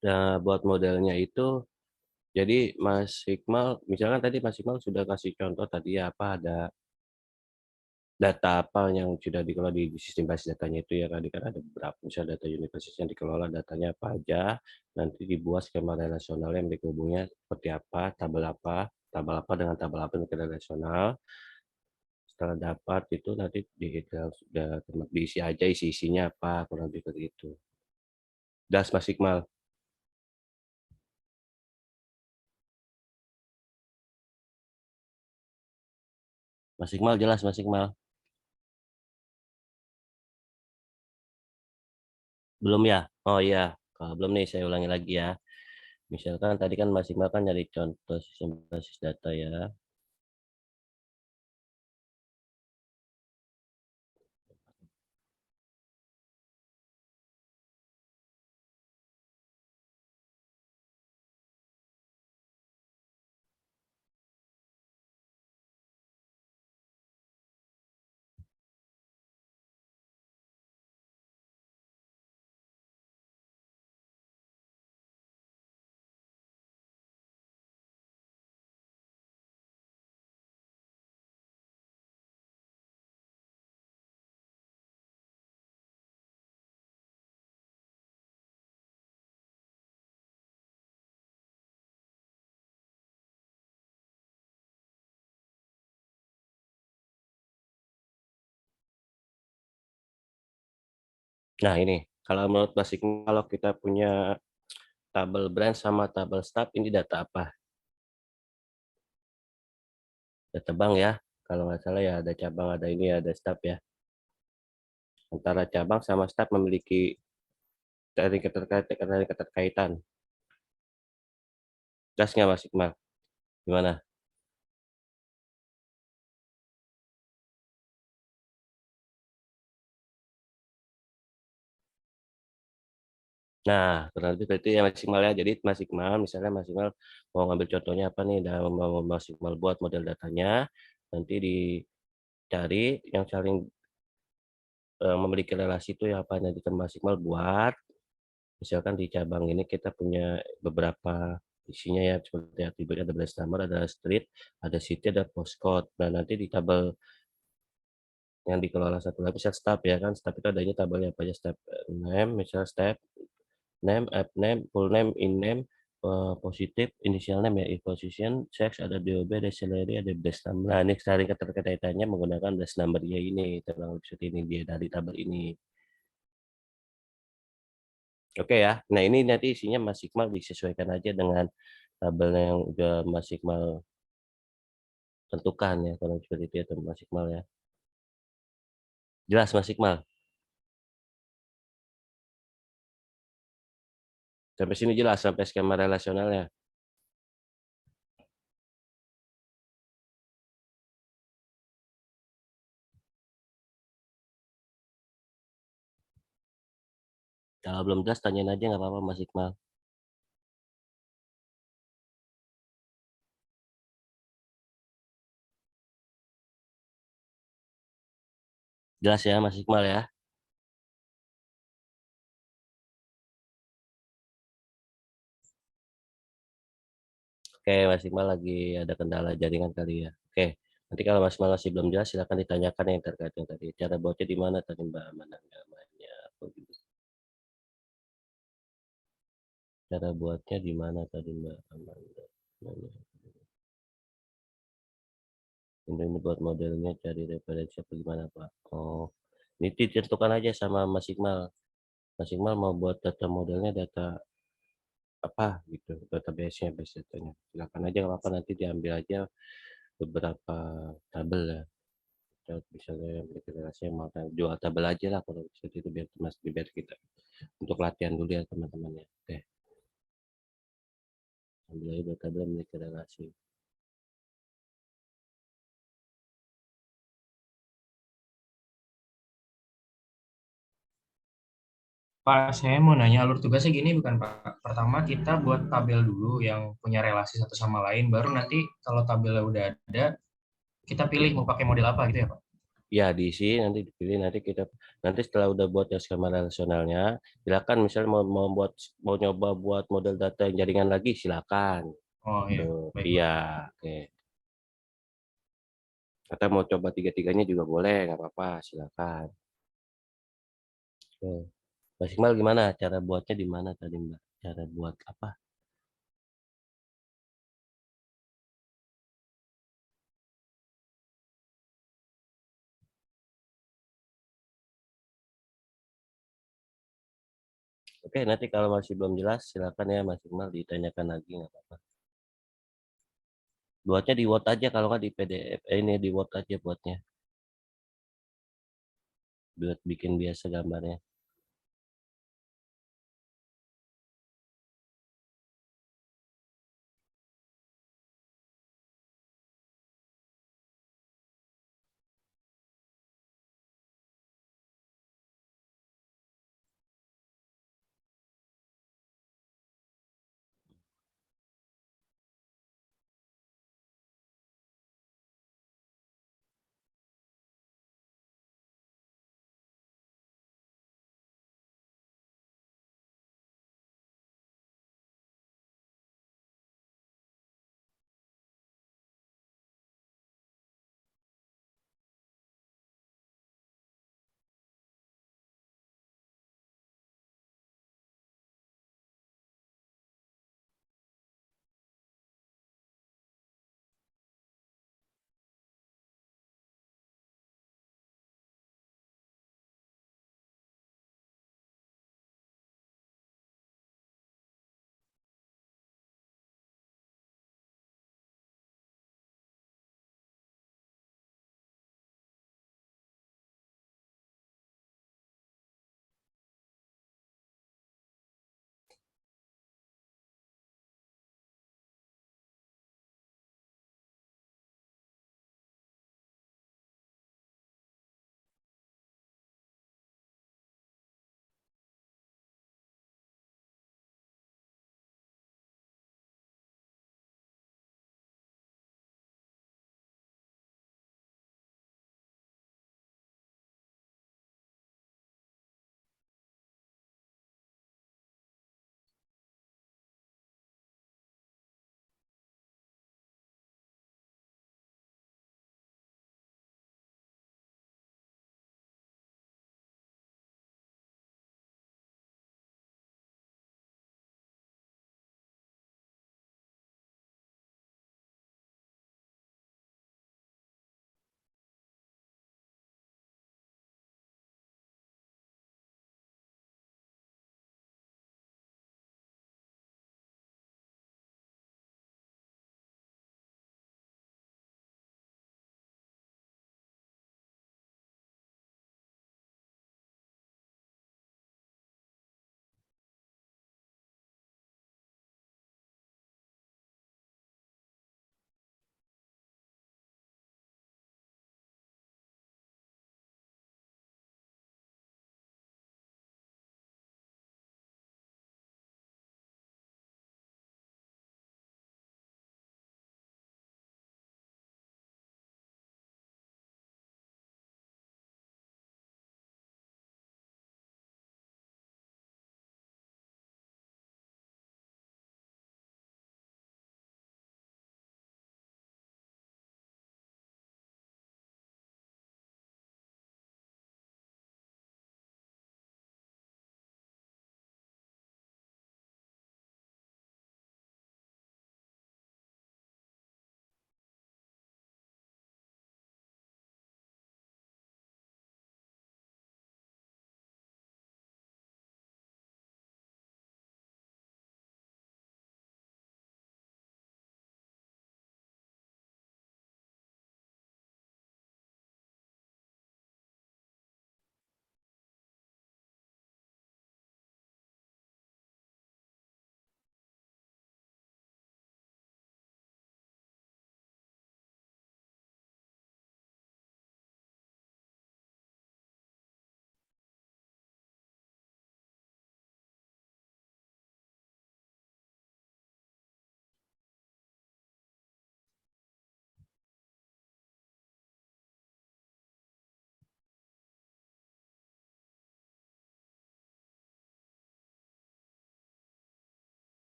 Nah, buat modelnya itu, jadi Mas Hikmal, misalkan tadi Mas Hikmal sudah kasih contoh tadi ya, apa ada data apa yang sudah dikelola di sistem basis datanya itu ya, tadi kan ada beberapa, misalnya data universitas yang dikelola datanya apa aja, nanti dibuat skema relasional yang hubungnya seperti apa, tabel apa dengan tabel apa yang relasional. setelah dapat itu nanti sudah diisi aja isi-isinya apa, kurang lebih begitu. Das Mas Iqmal. Mas Iqmal jelas Mas Iqmal? Belum ya? Oh iya, kalau belum nih saya ulangi lagi ya. Misalkan tadi kan Mas Iqmal kan nyari contoh sistem basis data ya. Nah ini, kalau menurut Mas Iqmal, kalau kita punya tabel branch sama tabel staff, ini data apa? Data bank ya, kalau nggak salah ya ada cabang, ada ini, ada staff ya. Antara cabang sama staff memiliki keterkaitan. Gas nggak Mas Iqmal? Gimana? Nah, kurang lebih berarti ya Mas Iqmal ya. Jadi Mas Iqmal, misalnya Mas Iqmal mau ngambil contohnya apa nih, mau Mas Iqmal buat model datanya, nanti dicari yang saling memiliki relasi itu ya apa, nanti Mas Iqmal buat. Misalkan di cabang ini kita punya beberapa isinya ya, seperti atribut ada branch number, ada street, ada city, ada postcode. Nah, nanti di tabel yang dikelola satu lagi misal step ya kan, step itu adanya tabelnya apa aja, step name, misal step name, app name, full name, in name, positif, initial name ya, if position, sex, ada DOB, ada salary, ada base number. Nah, ini saling keterkaitannya menggunakan base number ya ini, terang seperti ini dia dari tabel ini. Oke ya, nah ini nanti isinya Mas Iqmal disesuaikan aja dengan tabel yang udah Mas Iqmal tentukan ya, kalau seperti itu ya Mas Iqmal ya. Jelas Mas Iqmal? Sampai sini jelas, sampai skema relasionalnya. Kalau belum jelas tanyain aja nggak apa-apa Mas Iqmal. Jelas ya Mas Iqmal ya. Oke, Mas Iqmal lagi ada kendala jaringan kali ya. Oke, nanti kalau Mas Iqmal masih belum jelas silakan ditanyakan yang terkait yang tadi. Cara buatnya di mana tadi Mbak Amanda namanya? Cara buatnya di mana tadi Mbak Amanda? Ini buat modelnya cari referensi apa gimana Pak? Oh, ini ditentukan aja sama Mas Iqmal. Mas Iqmal mau buat data modelnya data apa gitu, database-nya, base datanya. Silakan aja nggak apa nanti diambil aja beberapa tabel ya. Misalnya yang relasi mau jual tabel aja lah kalau seperti itu biar Mas biar kita untuk latihan dulu ya teman-teman ya. Oke. Ambil aja buat tabel memiliki relasi. Pak, saya mau nanya alur tugasnya gini bukan Pak? Pertama kita buat tabel dulu yang punya relasi satu sama lain, baru nanti kalau tabelnya udah ada, kita pilih mau pakai model apa gitu ya Pak? Ya diisi nanti dipilih nanti setelah udah buat ya skema relasionalnya, silakan misalnya mau nyoba buat model data yang jaringan lagi silakan. Oh iya, baik. Iya, oke. Atau mau coba tiga-tiganya juga boleh, nggak apa-apa, silakan. Oke. Mas Iqmal gimana? Cara buatnya di mana tadi Mbak? Cara buat apa? Oke, nanti kalau masih belum jelas silakan ya Mas Iqbal ditanyakan lagi nggak apa-apa. Buatnya di Word aja kalau nggak di PDF. Ini di Word aja buatnya. Buat bikin biasa gambarnya.